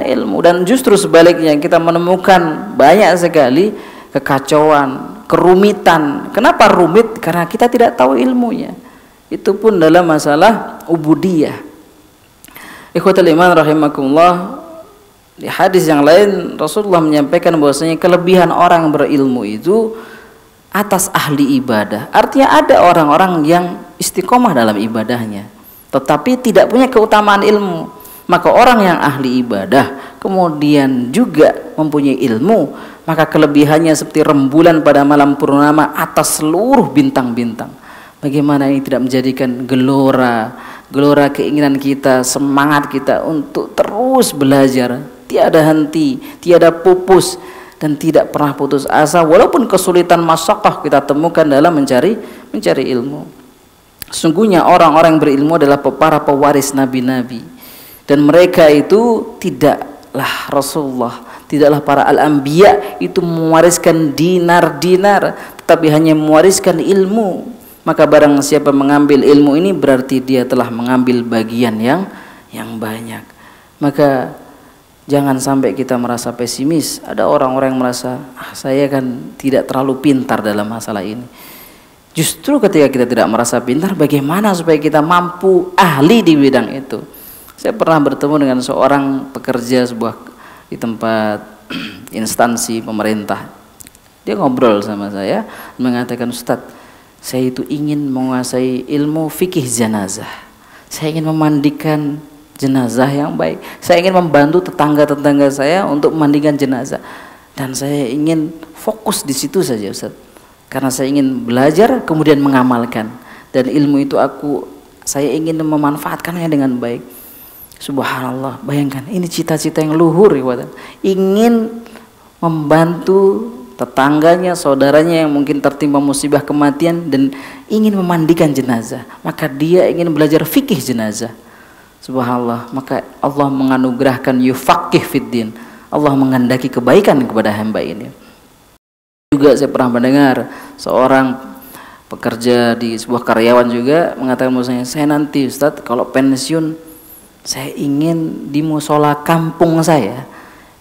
ilmu, dan justru sebaliknya kita menemukan banyak sekali kekacauan, kerumitan. Kenapa rumit? Karena kita tidak tahu ilmunya. Itu pun dalam masalah ubudiyah. Ikhwatul iman rahimakumullah, di hadis yang lain Rasulullah menyampaikan bahwasanya kelebihan orang berilmu itu atas ahli ibadah. Artinya ada orang-orang yang istiqomah dalam ibadahnya tetapi tidak punya keutamaan ilmu. Maka orang yang ahli ibadah kemudian juga mempunyai ilmu, maka kelebihannya seperti rembulan pada malam purnama atas seluruh bintang-bintang. Bagaimana ini tidak menjadikan gelora keinginan kita, semangat kita untuk terus belajar, tiada henti, tiada pupus, dan tidak pernah putus asa walaupun kesulitan masyaqqah kita temukan dalam mencari ilmu. Sungguhnya orang-orang yang berilmu adalah para pewaris nabi-nabi, dan mereka itu tidaklah Rasulullah, tidaklah para al-anbiya itu mewariskan dinar-dinar, tetapi hanya mewariskan ilmu. Maka barang siapa mengambil ilmu ini berarti dia telah mengambil bagian yang banyak. Maka jangan sampai kita merasa pesimis. Ada orang-orang yang merasa saya kan tidak terlalu pintar dalam masalah ini. Justru ketika kita tidak merasa pintar, bagaimana supaya kita mampu ahli di bidang itu? Saya pernah bertemu dengan seorang pekerja di tempat instansi pemerintah. Dia ngobrol sama saya, mengatakan, Ustadz, saya itu ingin menguasai ilmu fikih jenazah. Saya ingin memandikan jenazah yang baik. Saya ingin membantu tetangga-tetangga saya untuk memandikan jenazah. Dan saya ingin fokus di situ saja, Ustaz. Karena saya ingin belajar kemudian mengamalkan. Dan ilmu itu saya ingin memanfaatkannya dengan baik. Subhanallah, bayangkan ini cita-cita yang luhur, ingin membantu tetangganya, saudaranya yang mungkin tertimpa musibah kematian dan ingin memandikan jenazah, maka dia ingin belajar fikih jenazah. Subhanallah, maka Allah menganugerahkan yufaqih fiddin, Allah menghendaki kebaikan kepada hamba ini. Juga saya pernah mendengar seorang pekerja di sebuah karyawan juga mengatakan bahwasanya, saya nanti Ustadz kalau pensiun saya ingin di musola kampung saya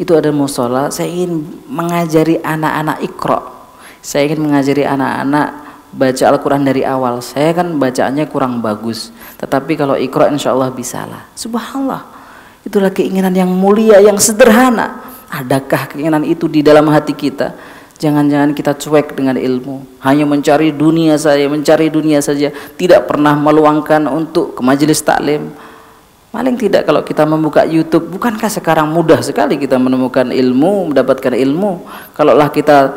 itu ada musola, saya ingin mengajari anak-anak Iqra. Saya ingin mengajari anak-anak baca Al-Quran dari awal. Saya kan bacaannya kurang bagus, tetapi kalau Iqra insya Allah bisalah. Subhanallah, itulah keinginan yang mulia, yang sederhana. Adakah keinginan itu di dalam hati kita? Jangan-jangan kita cuek dengan ilmu, hanya mencari dunia saja, tidak pernah meluangkan untuk ke majelis taklim. Paling tidak kalau kita membuka YouTube, bukankah sekarang mudah sekali kita menemukan ilmu, mendapatkan ilmu? Kalaulah kita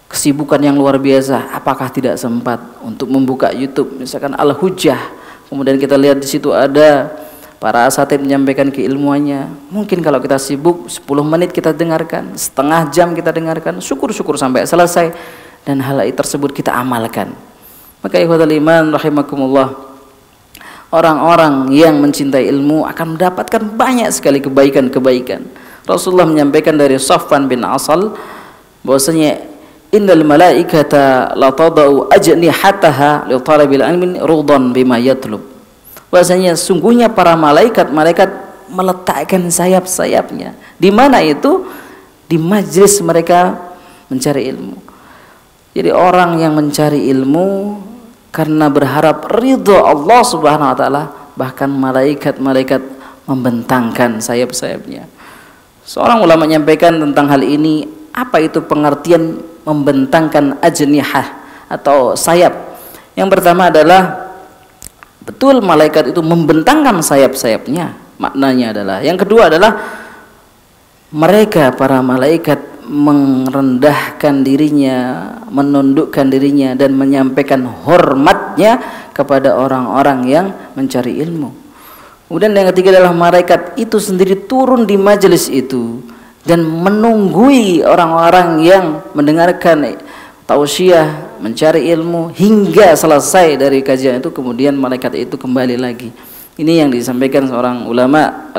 kesibukan yang luar biasa, apakah tidak sempat untuk membuka YouTube, misalkan Al-Hujjah, kemudian kita lihat di situ ada para asatid menyampaikan keilmuannya. Mungkin kalau kita sibuk 10 menit kita dengarkan, setengah jam kita dengarkan, syukur-syukur sampai selesai, dan hal tersebut kita amalkan. Maka ikhwatul iman rahimakumullah, orang-orang yang mencintai ilmu akan mendapatkan banyak sekali kebaikan-kebaikan. Rasulullah menyampaikan dari Safwan bin Asal bahwasanya innal malaikata la tadau ajnihataha li talabil ilmi rudan bima yatlub. Bahwasanya sungguhnya para malaikat meletakkan sayap-sayapnya. Di mana itu? Di majlis mereka mencari ilmu. Jadi orang yang mencari ilmu karena berharap ridho Allah Subhanahu wa taala, bahkan malaikat-malaikat membentangkan sayap-sayapnya. Seorang ulama menyampaikan tentang hal ini, apa itu pengertian membentangkan ajnihah atau sayap. Yang pertama adalah betul malaikat itu membentangkan sayap-sayapnya, maknanya adalah. Yang kedua adalah mereka para malaikat merendahkan dirinya, menundukkan dirinya dan menyampaikan hormatnya kepada orang-orang yang mencari ilmu. Kemudian yang ketiga adalah malaikat itu sendiri turun di majelis itu dan menunggui orang-orang yang mendengarkan tausiah, mencari ilmu hingga selesai dari kajian itu, kemudian malaikat itu kembali lagi. Ini yang disampaikan seorang ulama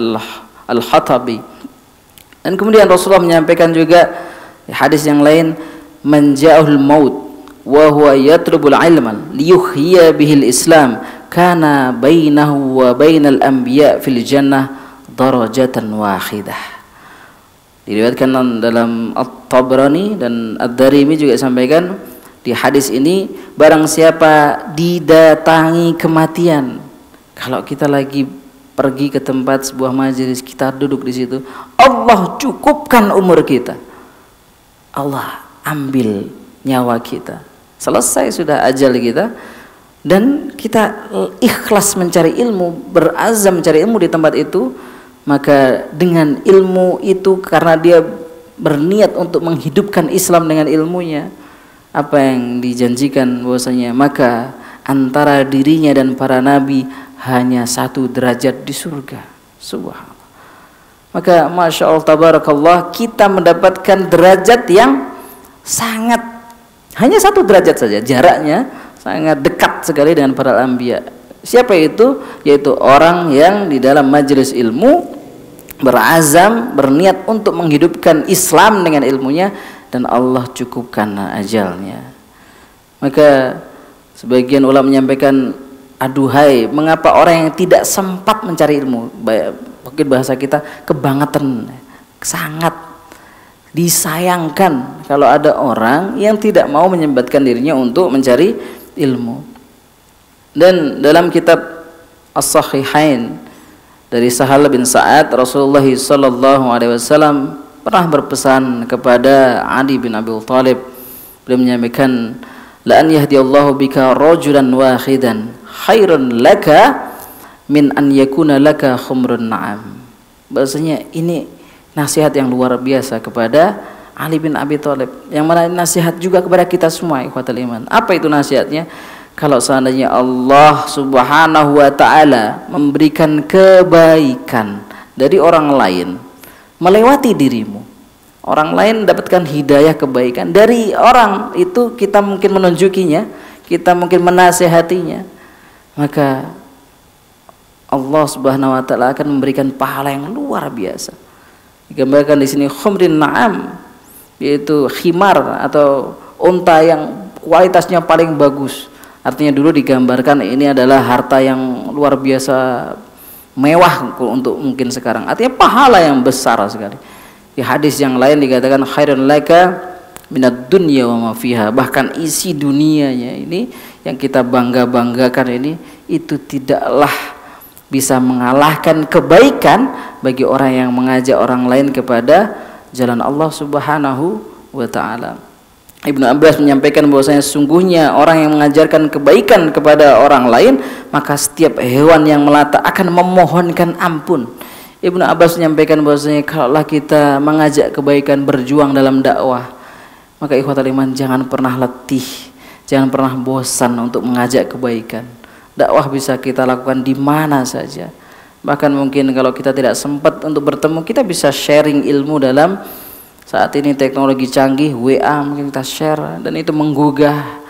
Al-Hatabi. Dan kemudian Rasulullah menyampaikan juga hadis yang lain, man ja'ahul maut wa huwa yatlubul ilman liyuhyiya bihil islam kana bainahu wa bainal anbiya fil jannah darajatan wahidah. Diriwayatkan dalam At-Tabrani dan Ad-Darimi juga sampaikan di hadis ini, barang siapa didatangi kematian, kalau kita lagi pergi ke tempat sebuah majelis, kita duduk di situ, Allah cukupkan umur kita, Allah ambil nyawa kita, selesai sudah ajal kita, dan kita ikhlas mencari ilmu, berazam mencari ilmu di tempat itu, maka dengan ilmu itu, karena dia berniat untuk menghidupkan Islam dengan ilmunya, apa yang dijanjikan bahwasanya maka antara dirinya dan para nabi hanya 1 derajat di surga. Subhanallah. Maka masya Allah tabarakallah, kita mendapatkan derajat yang sangat, hanya 1 derajat saja, jaraknya sangat dekat sekali dengan para anbiya. Siapa itu? Yaitu orang yang di dalam majelis ilmu berazam, berniat untuk menghidupkan Islam dengan ilmunya, dan Allah cukupkan ajalnya. Maka sebagian ulama menyampaikan, aduhai, mengapa orang yang tidak sempat mencari ilmu, mungkin bahasa kita kebangetan, sangat disayangkan kalau ada orang yang tidak mau menyempatkan dirinya untuk mencari ilmu. Dan dalam kitab As-Sahihain dari Sahal bin Sa'ad, Rasulullah SAW pernah berpesan kepada Ali bin Abi Thalib. Beliau menyampaikan, la an yahdiyallahu bika rajulan wahidan khairun laka min an yakuna laka khumrun na'am. Bahasanya ini nasihat yang luar biasa kepada Ali bin Abi Thalib, yang mana nasihat juga kepada kita semua ikhwatul iman. Apa itu nasihatnya? Kalau seandainya Allah Subhanahu wa ta'ala memberikan kebaikan dari orang lain melewati dirimu, orang lain mendapatkan hidayah kebaikan dari orang itu, kita mungkin menunjukinya, kita mungkin menasihatinya, maka Allah Subhanahu wa ta'ala akan memberikan pahala yang luar biasa. Digambarkan di sini khumrin na'am, yaitu khimar atau unta yang kualitasnya paling bagus. Artinya dulu digambarkan ini adalah harta yang luar biasa mewah untuk mungkin sekarang. Artinya pahala yang besar sekali. Di hadis yang lain dikatakan khairun laka minad dunya wa ma fiha. Bahkan isi dunianya ini yang kita bangga-banggakan ini, itu tidaklah bisa mengalahkan kebaikan bagi orang yang mengajak orang lain kepada jalan Allah Subhanahu wa ta'ala. Ibnu Abbas menyampaikan bahwasanya sungguhnya orang yang mengajarkan kebaikan kepada orang lain, maka setiap hewan yang melata akan memohonkan ampun. Ibnu Abbas menyampaikan bahwasanya kalaulah kita mengajak kebaikan, berjuang dalam dakwah, maka ikhwatul iman jangan pernah letih, jangan pernah bosan untuk mengajak kebaikan. Dakwah bisa kita lakukan di mana saja. Bahkan mungkin kalau kita tidak sempat untuk bertemu, kita bisa sharing ilmu dalam saat ini teknologi canggih, WA mungkin kita share dan itu menggugah.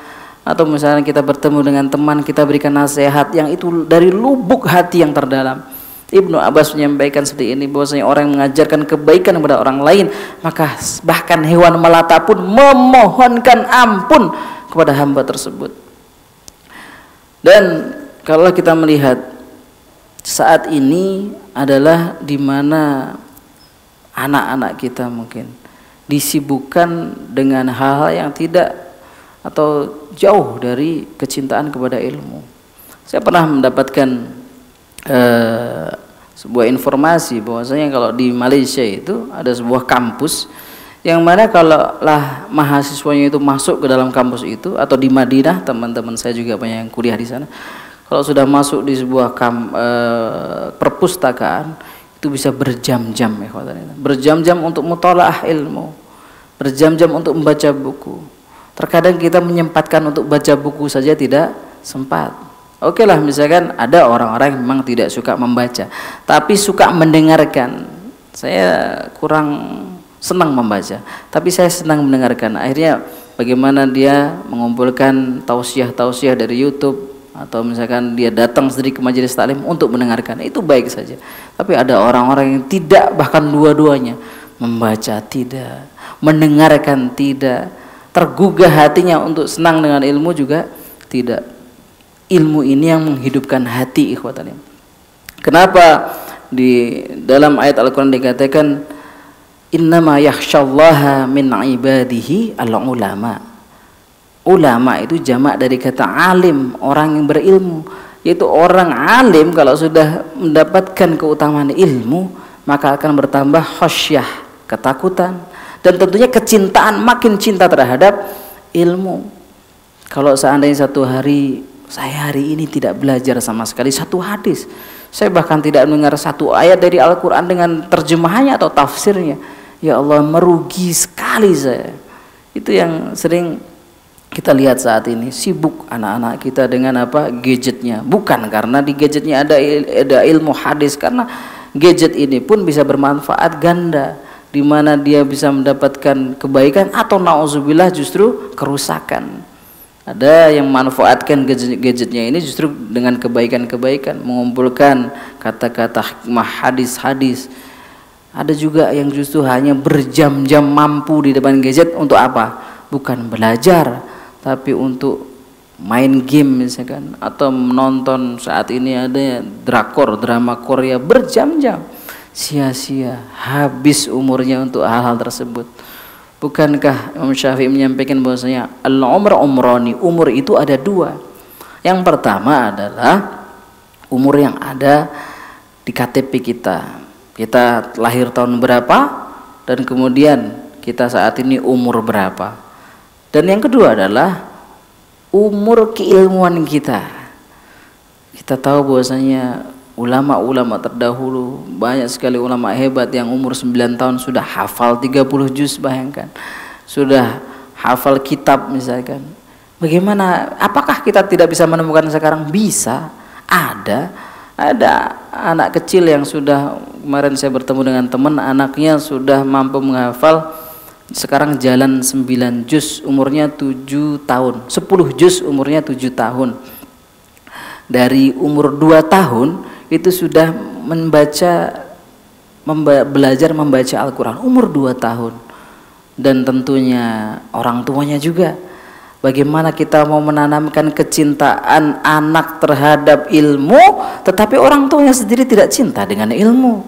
Atau misalnya kita bertemu dengan teman, kita berikan nasihat yang itu dari lubuk hati yang terdalam. Ibnu Abbas menyampaikan seperti ini, bahwasanya orang yang mengajarkan kebaikan kepada orang lain, maka bahkan hewan melata pun memohonkan ampun kepada hamba tersebut. Dan kalau kita melihat saat ini adalah di mana anak-anak kita mungkin disibukkan dengan hal-hal yang tidak atau jauh dari kecintaan kepada ilmu. Saya pernah mendapatkan sebuah informasi bahwasanya kalau di Malaysia itu ada sebuah kampus yang mana kalau lah mahasiswanya itu masuk ke dalam kampus itu, atau di Madinah, teman-teman saya juga banyak yang kuliah di sana, kalau sudah masuk di sebuah perpustakaan itu bisa berjam-jam, berjam-jam untuk mutalaah ilmu. berjam-jam untuk membaca buku. Terkadang kita menyempatkan untuk baca buku saja tidak sempat. Oke lah, misalkan ada orang-orang yang memang tidak suka membaca, tapi suka mendengarkan. Saya kurang senang membaca, tapi saya senang mendengarkan. Akhirnya bagaimana dia mengumpulkan tausiah-tausiah dari YouTube, atau misalkan dia datang sendiri ke majelis taklim untuk mendengarkan, itu baik saja. Tapi ada orang-orang yang tidak, bahkan dua-duanya, membaca tidak, mendengarkan tidak, tergugah hatinya untuk senang dengan ilmu juga tidak. Ilmu ini yang menghidupkan hati, ikhwatan. Kenapa di dalam ayat Al-Quran dikatakan innama yakhsyallaha min ibadihi al-ulama. Ulama itu jamak dari kata alim, orang yang berilmu. Yaitu orang alim kalau sudah mendapatkan keutamaan ilmu, maka akan bertambah khasyah, ketakutan, dan tentunya kecintaan, makin cinta terhadap ilmu. Kalau seandainya satu hari, saya hari ini tidak belajar sama sekali satu hadis, saya bahkan tidak mendengar satu ayat dari Al-Quran dengan terjemahannya atau tafsirnya, ya Allah, merugi sekali saya. Itu yang sering kita lihat saat ini, sibuk anak-anak kita dengan apa? Gadgetnya. Bukan karena di gadgetnya ada ilmu hadis, karena gadget ini pun bisa bermanfaat ganda, di mana dia bisa mendapatkan kebaikan atau nauzubillah justru kerusakan. Ada yang memanfaatkan gadgetnya ini justru dengan kebaikan-kebaikan, mengumpulkan kata-kata hikmah, hadis-hadis. Ada juga yang justru hanya berjam-jam mampu di depan gadget untuk apa? Bukan belajar, tapi untuk main game misalkan, atau menonton. Saat ini ada drakor, drama Korea berjam-jam, sia-sia, habis umurnya untuk hal-hal tersebut. Bukankah Imam Syafi'i menyampaikan bahwasanya al-umr umrani, umur itu ada dua. Yang pertama adalah umur yang ada di KTP kita. Kita lahir tahun berapa, dan kemudian kita saat ini umur berapa. Dan yang kedua adalah umur keilmuan kita. Kita tahu bahwasanya ulama-ulama terdahulu, banyak sekali ulama hebat yang umur 9 tahun sudah hafal 30 juz, bayangkan. Sudah hafal kitab misalkan. Bagaimana, apakah kita tidak bisa menemukan sekarang? Bisa. Ada anak kecil yang sudah, kemarin saya bertemu dengan teman, anaknya sudah mampu menghafal sekarang jalan 9 juz, umurnya 7 tahun, 10 juz umurnya 7 tahun. Dari umur 2 tahun itu sudah belajar membaca Al-Quran, umur 2 tahun. Dan tentunya orang tuanya juga, bagaimana kita mau menanamkan kecintaan anak terhadap ilmu, tetapi orang tuanya sendiri tidak cinta dengan ilmu.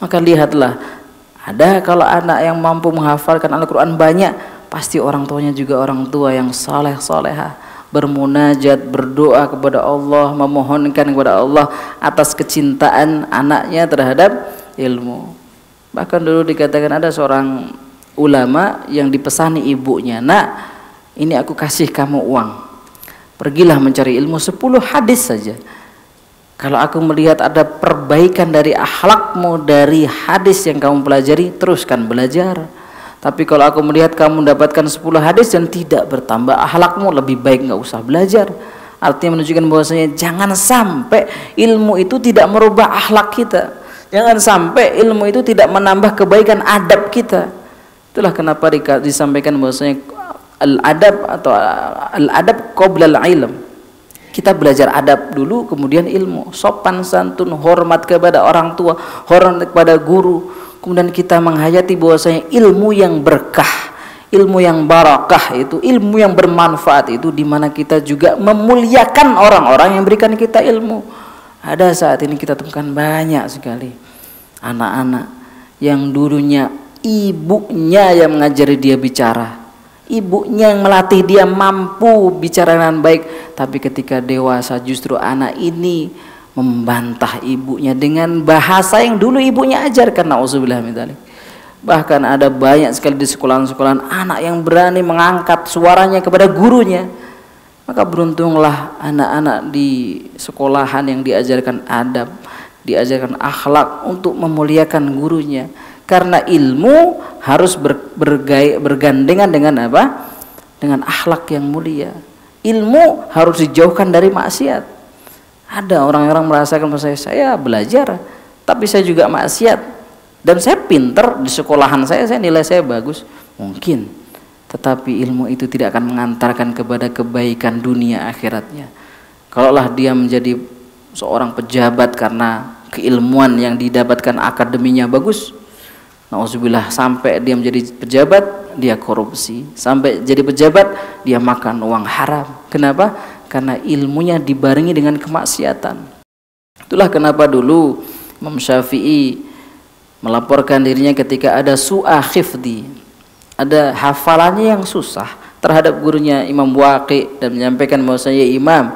Maka lihatlah, ada kalau anak yang mampu menghafalkan Al-Quran banyak, pasti orang tuanya juga orang tua yang saleh salehah, bermunajat, berdoa kepada Allah, memohonkan kepada Allah atas kecintaan anaknya terhadap ilmu. Bahkan dulu dikatakan ada seorang ulama yang dipesani ibunya, nak, ini aku kasih kamu uang, pergilah mencari ilmu 10 hadis saja. Kalau aku melihat ada perbaikan dari akhlakmu dari hadis yang kamu pelajari, teruskan belajar. Tapi kalau aku melihat kamu mendapatkan 10 hadis dan tidak bertambah akhlakmu, lebih baik nggak usah belajar. Artinya menunjukkan bahwasanya jangan sampai ilmu itu tidak merubah akhlak kita. Jangan sampai ilmu itu tidak menambah kebaikan adab kita. Itulah kenapa disampaikan bahwasanya al-adab atau al-adab qabla al-ilm. Kita belajar adab dulu, kemudian ilmu. Sopan santun, hormat kepada orang tua, hormat kepada guru. Kemudian kita menghayati bahwasanya ilmu yang berkah, ilmu yang barakah itu, ilmu yang bermanfaat itu, di mana kita juga memuliakan orang-orang yang berikan kita ilmu. Ada saat ini kita temukan banyak sekali anak-anak yang dulunya ibunya yang mengajari dia bicara, ibunya yang melatih dia mampu bicara dengan baik, tapi ketika dewasa justru anak ini membantah ibunya dengan bahasa yang dulu ibunya ajarkan. Nauzubillah min dzalik. Bahkan ada banyak sekali di sekolahan-sekolahan anak yang berani mengangkat suaranya kepada gurunya. Maka beruntunglah anak-anak di sekolahan yang diajarkan adab, diajarkan akhlak untuk memuliakan gurunya. Karena ilmu harus bergandengan dengan apa? Dengan akhlak yang mulia. Ilmu harus dijauhkan dari maksiat. Ada orang-orang merasakan bahwa saya belajar, tapi saya juga maksiat. Dan saya pinter di sekolahan saya nilai saya bagus. Mungkin, tetapi ilmu itu tidak akan mengantarkan kepada kebaikan dunia akhiratnya. Kalaulah dia menjadi seorang pejabat karena keilmuan yang didapatkan akademinya bagus, nauzubillah, sampai dia menjadi pejabat dia korupsi, sampai jadi pejabat dia makan uang haram. Kenapa? Karena ilmunya dibarengi dengan kemaksiatan. Itulah kenapa dulu Imam Syafi'i melaporkan dirinya ketika ada su'a khifdi, ada hafalannya yang susah terhadap gurunya Imam Waqi, dan menyampaikan bahwasanya Imam,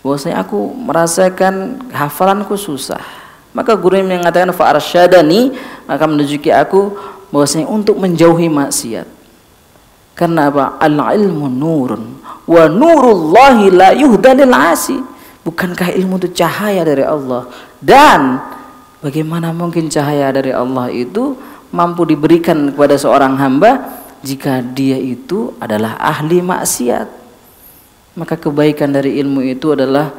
bahwasanya aku merasakan hafalanku susah. Maka guru yang mengatakan fa arsyadani, maka menunjuki aku bahwasanya untuk menjauhi maksiat. Karena apa? Al-ilmu nurun wa nurullahi la yuhda lil asi. Bukankah ilmu itu cahaya dari Allah? Dan bagaimana mungkin cahaya dari Allah itu mampu diberikan kepada seorang hamba jika dia itu adalah ahli maksiat? Maka kebaikan dari ilmu itu adalah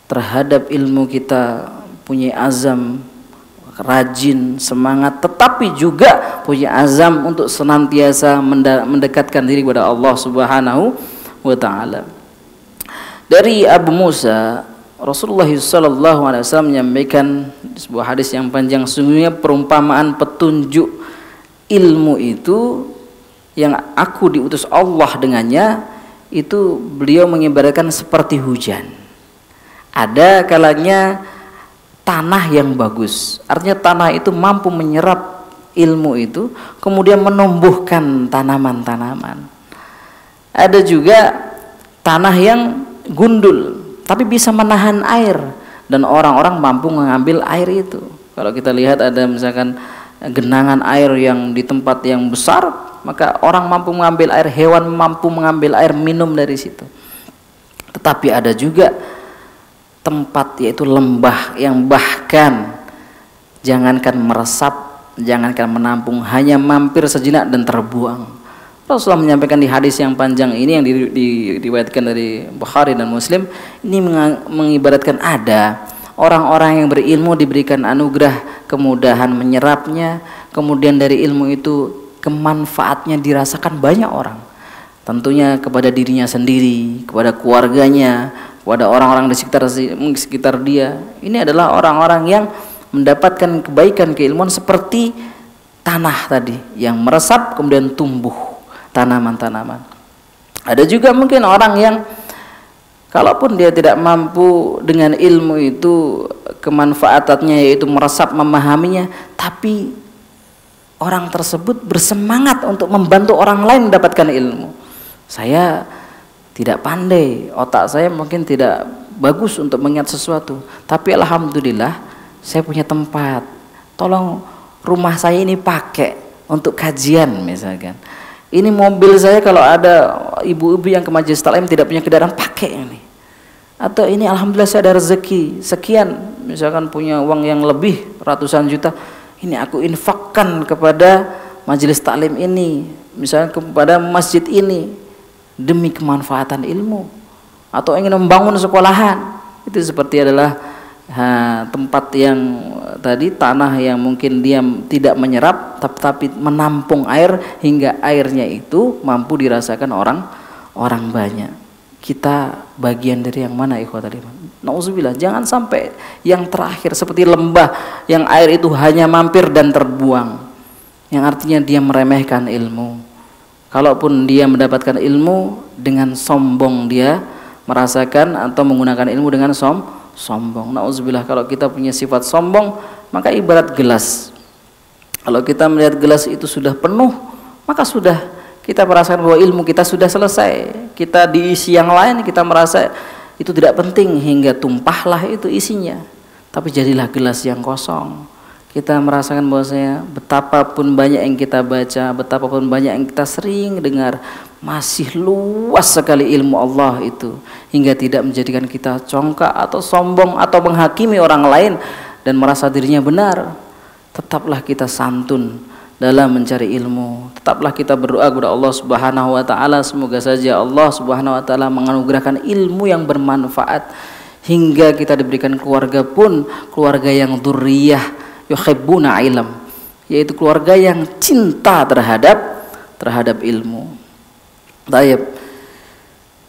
terhadap ilmu kita punya azam, rajin, semangat, tetapi juga punya azam untuk senantiasa mendekatkan diri kepada Allah Subhanahu wa ta'ala. Dari Abu Musa, Rasulullah SAW menyampaikan sebuah hadis yang panjang, sungguhnya perumpamaan petunjuk ilmu itu yang aku diutus Allah dengannya, itu beliau mengibaratkan seperti hujan. Ada kalanya tanah yang bagus, artinya tanah itu mampu menyerap ilmu itu, kemudian menumbuhkan tanaman-tanaman. Ada juga tanah yang gundul, tapi bisa menahan air, dan orang-orang mampu mengambil air itu. Kalau kita lihat ada misalkan genangan air yang di tempat yang besar, maka orang mampu mengambil air, hewan mampu mengambil air minum dari situ. Tetapi ada juga tempat, yaitu lembah, yang bahkan jangankan meresap, jangankan menampung, hanya mampir sejenak dan terbuang. Rasulullah menyampaikan di hadis yang panjang ini yang diriwayatkan dari Bukhari dan Muslim, ini mengibaratkan ada orang-orang yang berilmu diberikan anugerah kemudahan menyerapnya, kemudian dari ilmu itu kemanfaatnya dirasakan banyak orang, tentunya kepada dirinya sendiri, kepada keluarganya, kepada orang-orang di sekitar dia. Ini adalah orang-orang yang mendapatkan kebaikan keilmuan seperti tanah tadi yang meresap kemudian tumbuh tanaman-tanaman. Ada juga mungkin orang yang kalaupun dia tidak mampu dengan ilmu itu kemanfaatannya, yaitu meresap, memahaminya, tapi orang tersebut bersemangat untuk membantu orang lain mendapatkan ilmu. Saya tidak pandai, otak saya mungkin tidak bagus untuk mengingat sesuatu, tapi alhamdulillah saya punya tempat, tolong rumah saya ini pakai untuk kajian misalkan. Ini mobil saya kalau ada ibu-ibu yang ke majelis taklim tidak punya kendaraan, pakai ini. Atau ini alhamdulillah saya ada rezeki sekian, misalkan punya uang yang lebih ratusan juta, ini aku infakkan kepada majelis taklim ini, misalnya kepada masjid ini, demi kemanfaatan ilmu. Atau ingin membangun sekolahan, itu seperti adalah tempat yang tadi, tanah yang mungkin dia tidak menyerap tapi menampung air hingga airnya itu mampu dirasakan orang banyak. Kita bagian dari yang mana, ikhwatal iman? Nauzubillah, jangan sampai yang terakhir seperti lembah yang air itu hanya mampir dan terbuang, yang artinya dia meremehkan ilmu. Kalaupun dia mendapatkan ilmu dengan sombong, dia merasakan atau menggunakan ilmu dengan sombong. Nauzubillah, kalau kita punya sifat sombong, maka ibarat gelas. Kalau kita melihat gelas itu sudah penuh, maka sudah kita merasakan bahwa ilmu kita sudah selesai. Kita diisi yang lain, kita merasa itu tidak penting hingga tumpahlah itu isinya. Tapi jadilah gelas yang kosong. Kita merasakan bahwasanya betapapun banyak yang kita baca, betapapun banyak yang kita sering dengar, masih luas sekali ilmu Allah itu, hingga tidak menjadikan kita congkak atau sombong atau menghakimi orang lain dan merasa dirinya benar. tetaplah kita santun dalam mencari ilmu. Tetaplah kita berdoa kepada Allah Subhanahu wa taala, semoga saja Allah Subhanahu wa taala menganugerahkan ilmu yang bermanfaat hingga kita diberikan keluarga pun keluarga yang dzurriyyah yuhibbuna ilm, yaitu keluarga yang cinta terhadap ilmu. Baik.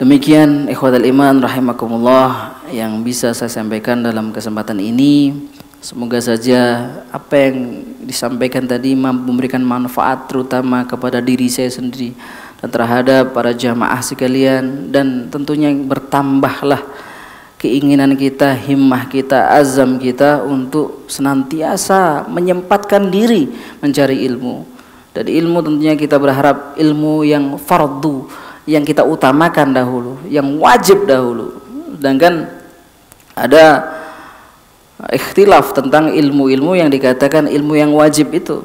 Demikian ikhwatal iman rahimakumullah yang bisa saya sampaikan dalam kesempatan ini. Semoga saja apa yang disampaikan tadi memberikan manfaat terutama kepada diri saya sendiri dan terhadap para jamaah sekalian, dan tentunya bertambahlah keinginan kita, himmah kita, azam kita untuk senantiasa menyempatkan diri mencari ilmu. Dan ilmu tentunya kita berharap ilmu yang fardu, yang kita utamakan dahulu, yang wajib dahulu. Sedangkan ada ikhtilaf tentang ilmu-ilmu yang dikatakan ilmu yang wajib itu.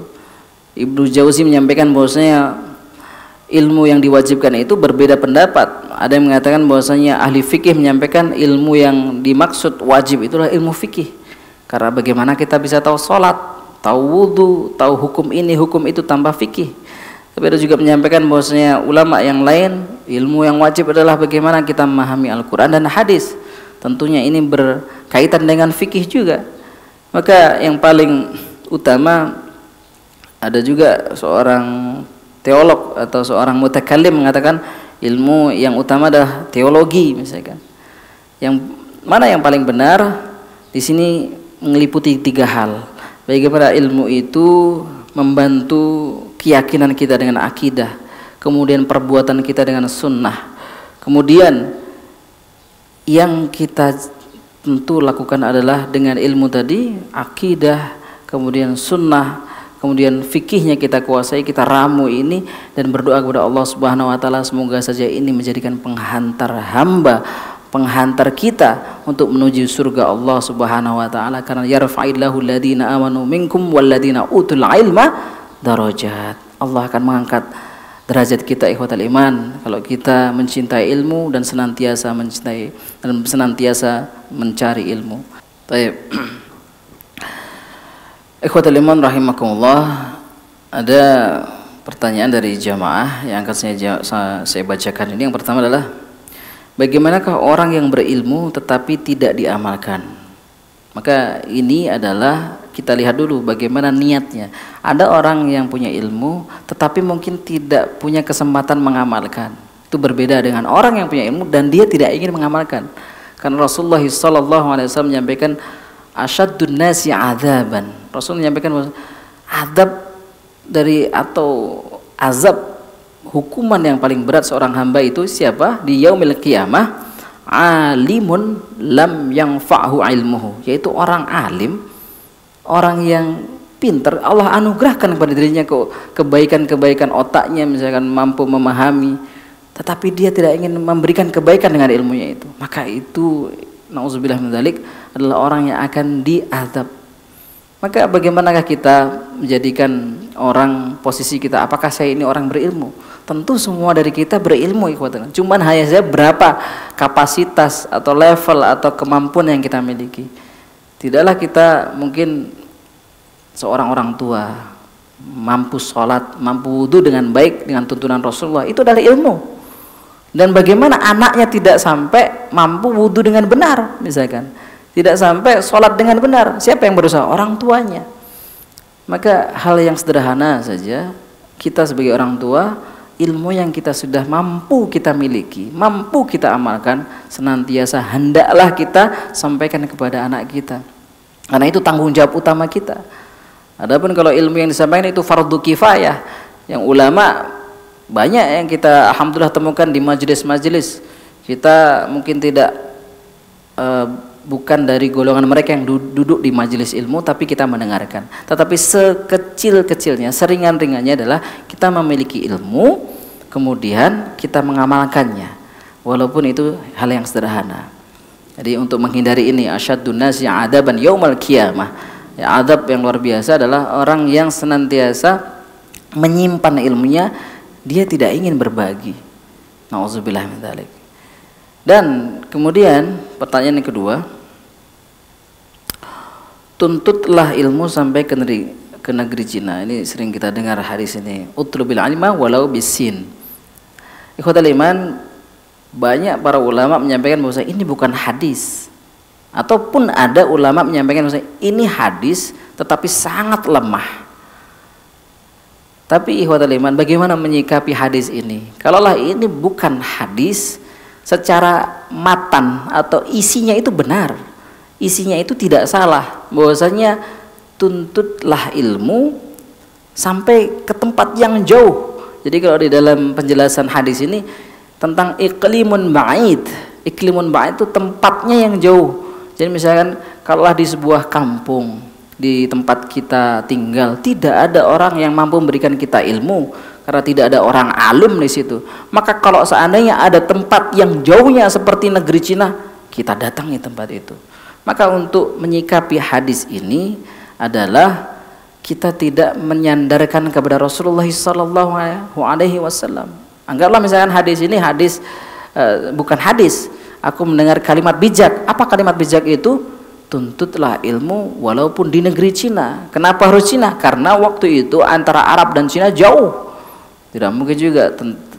Ibnu Jauzi menyampaikan bahwasanya ilmu yang diwajibkan itu berbeda pendapat. Ada yang mengatakan bahwasanya ahli fikih menyampaikan ilmu yang dimaksud wajib itulah ilmu fikih. Karena bagaimana kita bisa tahu sholat, tahu wudu, tahu hukum ini, hukum itu tanpa fikih. Tapi ada juga menyampaikan bahwasanya ulama yang lain ilmu yang wajib adalah bagaimana kita memahami Al-Quran dan hadis. Tentunya ini berkaitan dengan fikih juga. Maka yang paling utama, ada juga seorang teolog atau seorang mutakallim mengatakan ilmu yang utama adalah teologi misalkan. Yang mana yang paling benar di sini meliputi 3 hal. Bagaimana ilmu itu membantu keyakinan kita dengan akidah, kemudian perbuatan kita dengan sunnah, kemudian yang kita tentu lakukan adalah dengan ilmu tadi, akidah, kemudian sunnah, kemudian fikihnya kita kuasai, kita ramu ini, dan berdoa kepada Allah Subhanahu wa taala semoga saja ini menjadikan penghantar hamba, penghantar kita untuk menuju surga Allah Subhanahu wa taala. Karena yarfa'illahu alladziina amanu minkum walladziina utul ilma darajat. Allah akan mengangkat derajat kita ikhwatal iman kalau kita mencintai ilmu dan senantiasa mencintai dan senantiasa mencari ilmu. Baik. Ikhwatal iman rahimakumullah, ada pertanyaan dari jamaah yang akan saya bacakan ini. Yang pertama adalah bagaimanakah orang yang berilmu tetapi tidak diamalkan? Maka ini adalah kita lihat dulu bagaimana niatnya. Ada orang yang punya ilmu tetapi mungkin tidak punya kesempatan mengamalkan. Itu berbeda dengan orang yang punya ilmu dan dia tidak ingin mengamalkan. Karena Rasulullah SAW menyampaikan asyaddun nasi adzaban. Rasul menyampaikan bahwa azab dari atau azab hukuman yang paling berat seorang hamba itu siapa? Di yaumil qiyamah, alimun lam yanfa'hu ilmuhu, yaitu orang alim, orang yang pintar, Allah anugerahkan kepada dirinya kebaikan-kebaikan otaknya, misalkan mampu memahami, tetapi dia tidak ingin memberikan kebaikan dengan ilmunya itu, maka itu na'udzubillah min dzalik adalah orang yang akan diazab. Maka bagaimanakah kita menjadikan orang posisi kita, apakah saya ini orang berilmu? Tentu semua dari kita berilmu ikhwatan. Cuman hanya saja berapa kapasitas atau level atau kemampuan yang kita miliki. Tidaklah kita mungkin seorang orang tua mampu sholat, mampu wudu dengan baik dengan tuntunan Rasulullah, itu adalah ilmu. Dan bagaimana anaknya tidak sampai mampu wudu dengan benar misalkan, tidak sampai sholat dengan benar, siapa yang berusaha? Orang tuanya. Maka hal yang sederhana saja, kita sebagai orang tua, ilmu yang kita sudah mampu kita miliki, mampu kita amalkan, senantiasa hendaklah kita sampaikan kepada anak kita, karena itu tanggung jawab utama kita. Adapun kalau ilmu yang disampaikan itu fardu kifayah, yang ulama banyak yang kita alhamdulillah temukan di majelis-majelis, kita mungkin tidak bukan dari golongan mereka yang duduk di majelis ilmu, tapi kita mendengarkan. Tetapi sekecil-kecilnya, seringan-ringannya adalah kita memiliki ilmu, kemudian kita mengamalkannya, walaupun itu hal yang sederhana. Jadi untuk menghindari ini, asyaddun nasi adaban yaumal qiyamah, ya, adab yang luar biasa adalah orang yang senantiasa menyimpan ilmunya, dia tidak ingin berbagi. Nauzubillah min dzalik. Dan kemudian pertanyaan yang kedua, tuntutlah ilmu sampai ke negeri ke negeri Cina. Ini sering kita dengar hadis ini. Utlubil ilma walau bisin. Ikhwatal iman, banyak para ulama menyampaikan bahwa ini bukan hadis. Ataupun ada ulama menyampaikan bahwa ini hadis tetapi sangat lemah. Tapi ikhwatal iman, bagaimana menyikapi hadis ini? Kalaulah ini bukan hadis, secara matan atau isinya itu benar, isinya itu tidak salah, bahwasanya tuntutlah ilmu sampai ke tempat yang jauh. Jadi kalau di dalam penjelasan hadis ini tentang iklimun ba'id, iklimun ba'id itu tempatnya yang jauh. Jadi misalkan kalau di sebuah kampung, di tempat kita tinggal, tidak ada orang yang mampu memberikan kita ilmu karena tidak ada orang alim di situ. Maka kalau seandainya ada tempat yang jauhnya seperti negeri Cina, kita datangi tempat itu. Maka untuk menyikapi hadis ini adalah kita tidak menyandarkan kepada Rasulullah SAW. Anggaplah misalkan hadis ini hadis bukan hadis. Aku mendengar kalimat bijak. Apa kalimat bijak itu? Tuntutlah ilmu walaupun di negeri Cina. Kenapa harus Cina? Karena waktu itu antara Arab dan Cina jauh. Tidak mungkin juga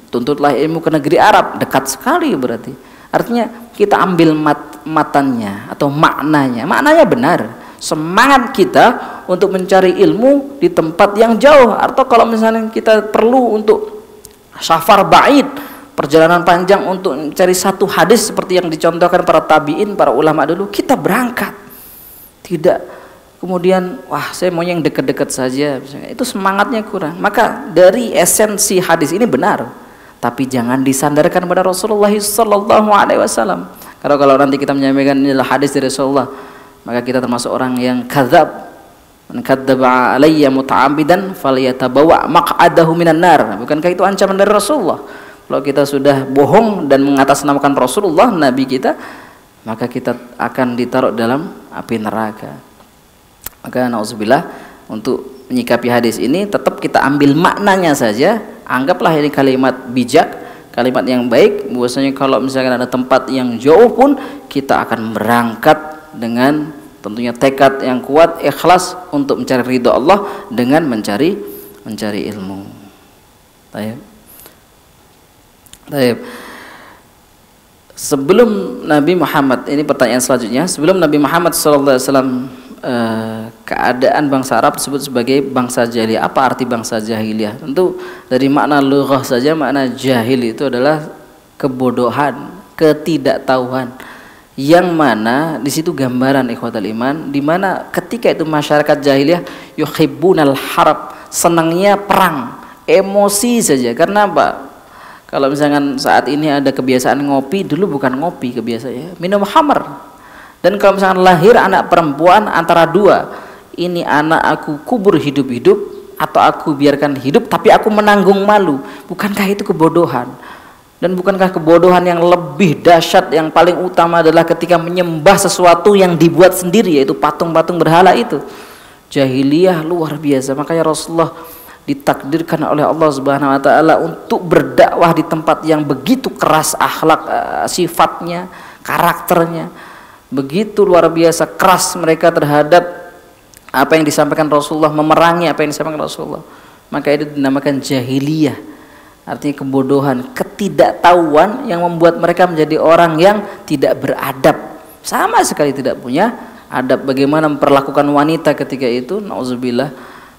tuntutlah ilmu ke negeri Arab, dekat sekali berarti. Artinya kita ambil matannya atau maknanya. Maknanya benar. Semangat kita untuk mencari ilmu di tempat yang jauh. Atau kalau misalnya kita perlu untuk safar ba'id, perjalanan panjang untuk mencari satu hadis seperti yang dicontohkan para tabi'in, para ulama dulu, kita berangkat. Tidak kemudian, wah saya mau yang dekat-dekat saja, itu semangatnya kurang. Maka dari esensi hadis ini benar, tapi jangan disandarkan pada Rasulullah SAW. Kalau nanti kita menyampaikan inilah hadis dari Rasulullah, maka kita termasuk orang yang kadzab. Man kadzdzaba alayya muta'ammidan falyatabawa maq'adahu minan nar. Bukankah itu ancaman dari Rasulullah? Kalau kita sudah bohong dan mengatasnamakan Rasulullah, Nabi kita, maka kita akan ditaruh dalam api neraka. Maka na'udzubillah, untuk menyikapi hadis ini tetap kita ambil maknanya saja. Anggaplah ini kalimat bijak, kalimat yang baik, bahwasanya kalau misalkan ada tempat yang jauh pun kita akan berangkat dengan tentunya tekad yang kuat, ikhlas untuk mencari ridha Allah dengan mencari ilmu. Baik. Sebelum Nabi Muhammad, ini pertanyaan selanjutnya, sebelum Nabi Muhammad SAW, keadaan bangsa Arab disebut sebagai bangsa jahiliyah. Apa arti bangsa jahiliyah? Tentu dari makna lughah saja, makna jahil itu adalah kebodohan, ketidaktahuan. Yang mana di situ gambaran ikhwatal iman, di mana ketika itu masyarakat jahiliyah yuhibbunal harb, senangnya perang, emosi saja. Karena apa? Kalau misalkan saat ini ada kebiasaan ngopi, dulu bukan ngopi kebiasaannya, minum khamr. Dan kalau misalkan lahir anak perempuan antara dua, ini anak aku kubur hidup-hidup atau aku biarkan hidup tapi aku menanggung malu. Bukankah itu kebodohan? Dan bukankah kebodohan yang lebih dahsyat, yang paling utama adalah ketika menyembah sesuatu yang dibuat sendiri, yaitu patung-patung berhala itu. Jahiliyah luar biasa. Makanya Rasulullah ditakdirkan oleh Allah Subhanahu wa taala untuk berdakwah di tempat yang begitu keras akhlak, sifatnya, karakternya. Begitu luar biasa keras mereka terhadap apa yang disampaikan Rasulullah, memerangi apa yang disampaikan Rasulullah. Maka itu dinamakan jahiliyah. Artinya kebodohan, ketidaktahuan yang membuat mereka menjadi orang yang tidak beradab, sama sekali tidak punya adab. Bagaimana memperlakukan wanita ketika itu, nauzubillah,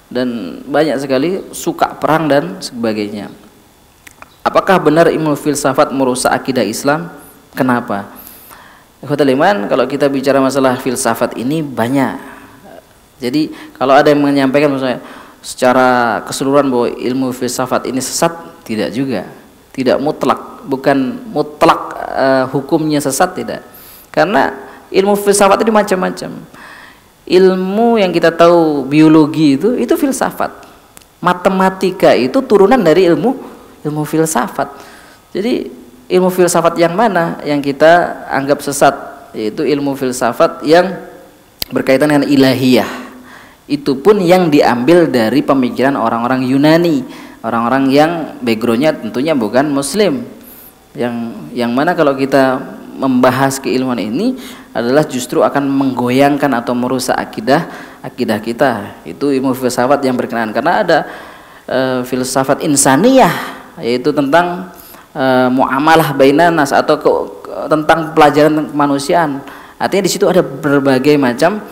dan banyak sekali suka perang dan sebagainya. Apakah benar ilmu filsafat merusak akidah Islam? Kenapa? Ikhwatul iman, kalau kita bicara masalah filsafat ini banyak. Jadi kalau ada yang menyampaikan misalnya secara keseluruhan bahwa ilmu filsafat ini sesat, tidak juga, tidak mutlak, bukan mutlak hukumnya sesat, tidak. Karena ilmu filsafat itu macam-macam. Ilmu yang kita tahu biologi itu filsafat. Matematika itu turunan dari ilmu filsafat. Jadi ilmu filsafat yang mana yang kita anggap sesat? Yaitu ilmu filsafat yang berkaitan dengan ilahiyah. Itu pun yang diambil dari pemikiran orang-orang Yunani, orang-orang yang backgroundnya tentunya bukan Muslim. Yang mana kalau kita membahas keilmuan ini adalah justru akan menggoyangkan atau merusak akidah akidah kita. Itu ilmu filsafat yang berkenaan, karena ada filsafat insaniyah, yaitu tentang muamalah bainan nas, atau tentang pelajaran kemanusiaan. Artinya di situ ada berbagai macam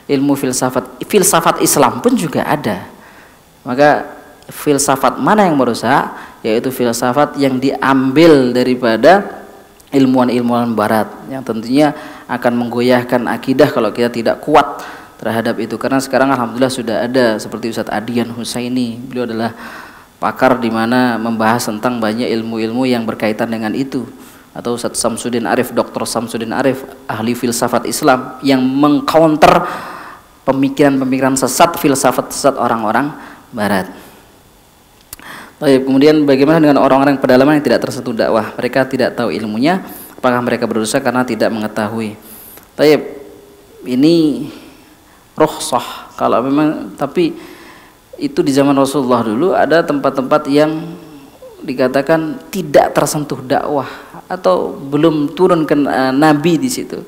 ilmu filsafat. Filsafat Islam pun juga ada. Maka filsafat mana yang merusak? Yaitu filsafat yang diambil daripada ilmuwan-ilmuwan barat, yang tentunya akan menggoyahkan akidah kalau kita tidak kuat terhadap itu. Karena sekarang alhamdulillah sudah ada seperti Ustadz Adian Husaini, beliau adalah pakar di mana membahas tentang banyak ilmu-ilmu yang berkaitan dengan itu. Atau Ustadz Samsudin Arif, Dr. Samsudin Arif, ahli filsafat Islam yang mengcounter pemikiran-pemikiran sesat, filsafat sesat orang-orang barat. Baik, kemudian bagaimana dengan orang-orang pedalaman yang tidak tersentuh dakwah? Mereka tidak tahu ilmunya, apakah mereka berdosa karena tidak mengetahui? Baik, ini rukhsah kalau memang, tapi itu di zaman Rasulullah dulu ada tempat-tempat yang dikatakan tidak tersentuh dakwah atau belum turun ke Nabi di situ.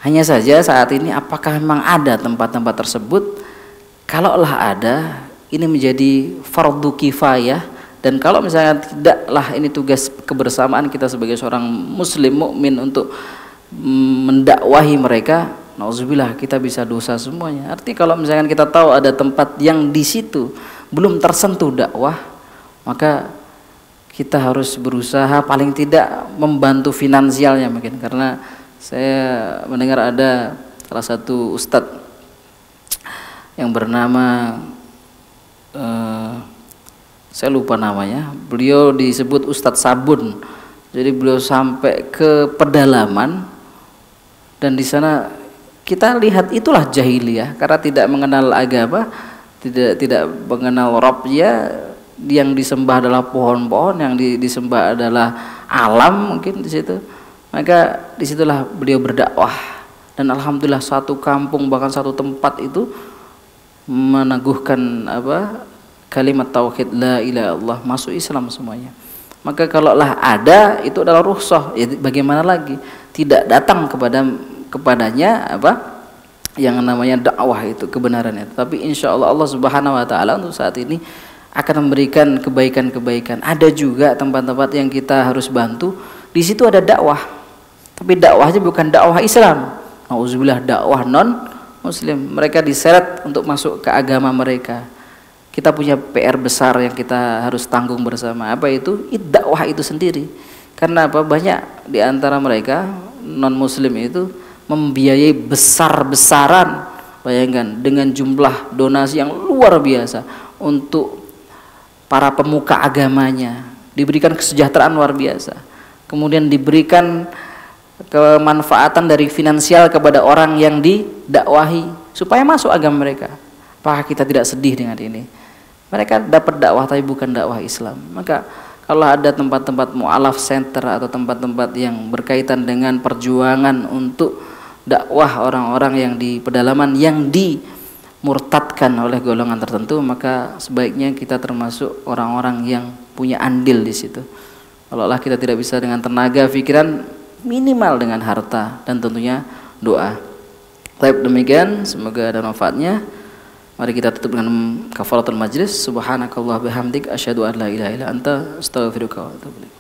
Hanya saja saat ini apakah memang ada tempat-tempat tersebut? Kalaulah ada, ini menjadi fardu kifayah, dan kalau misalnya tidaklah, ini tugas kebersamaan kita sebagai seorang muslim mukmin untuk mendakwahi mereka. Nauzubillah, kita bisa dosa semuanya. Artinya kalau misalkan kita tahu ada tempat yang di situ belum tersentuh dakwah, maka kita harus berusaha paling tidak membantu finansialnya mungkin. Karena saya mendengar ada salah satu ustadz yang bernama saya lupa namanya, beliau disebut Ustadz Sabun. Jadi beliau sampai ke pedalaman, dan di sana kita lihat itulah jahiliyah, karena tidak mengenal agama, tidak mengenal Rabbnya, yang disembah adalah pohon-pohon, yang disembah adalah alam mungkin di situ. Maka disitulah beliau berdakwah, dan alhamdulillah satu kampung bahkan satu tempat itu meneguhkan kalimat tauhid la ilaha illallah, masuk Islam semuanya. Maka kalaulah ada, itu adalah rukhsah, ya bagaimana lagi, tidak datang kepadanya yang namanya dakwah itu, kebenaran itu. Tapi insya Allah Allah Subhanahu Wa Taala untuk saat ini akan memberikan kebaikan-kebaikan. Ada juga tempat-tempat yang kita harus bantu, di situ ada dakwah, tapi dakwahnya bukan dakwah Islam. Nauzubillah, dakwah non Muslim. Mereka diseret untuk masuk ke agama mereka. Kita punya PR besar yang kita harus tanggung bersama. Apa itu? Dakwah itu sendiri. Karena apa? Banyak di antara mereka non Muslim itu membiayai besar-besaran, bayangkan, dengan jumlah donasi yang luar biasa untuk para pemuka agamanya. Diberikan kesejahteraan luar biasa. Kemudian diberikan kemanfaatan dari finansial kepada orang yang didakwahi supaya masuk agama mereka. Apakah kita tidak sedih dengan ini? Mereka dapat dakwah tapi bukan dakwah Islam. Maka kalau ada tempat-tempat mu'alaf center atau tempat-tempat yang berkaitan dengan perjuangan untuk dakwah orang-orang yang di pedalaman yang dimurtadkan oleh golongan tertentu, maka sebaiknya kita termasuk orang-orang yang punya andil di situ. Kalaulah kita tidak bisa dengan tenaga, pikiran, minimal dengan harta dan tentunya doa. Baik, demikian, semoga ada manfaatnya. Mari kita tutup dengan kafaratul majlis. Subhanakallah bihamdik, asyhadu an la ilaha illa anta, astaghfiruka wa atubu ilaik.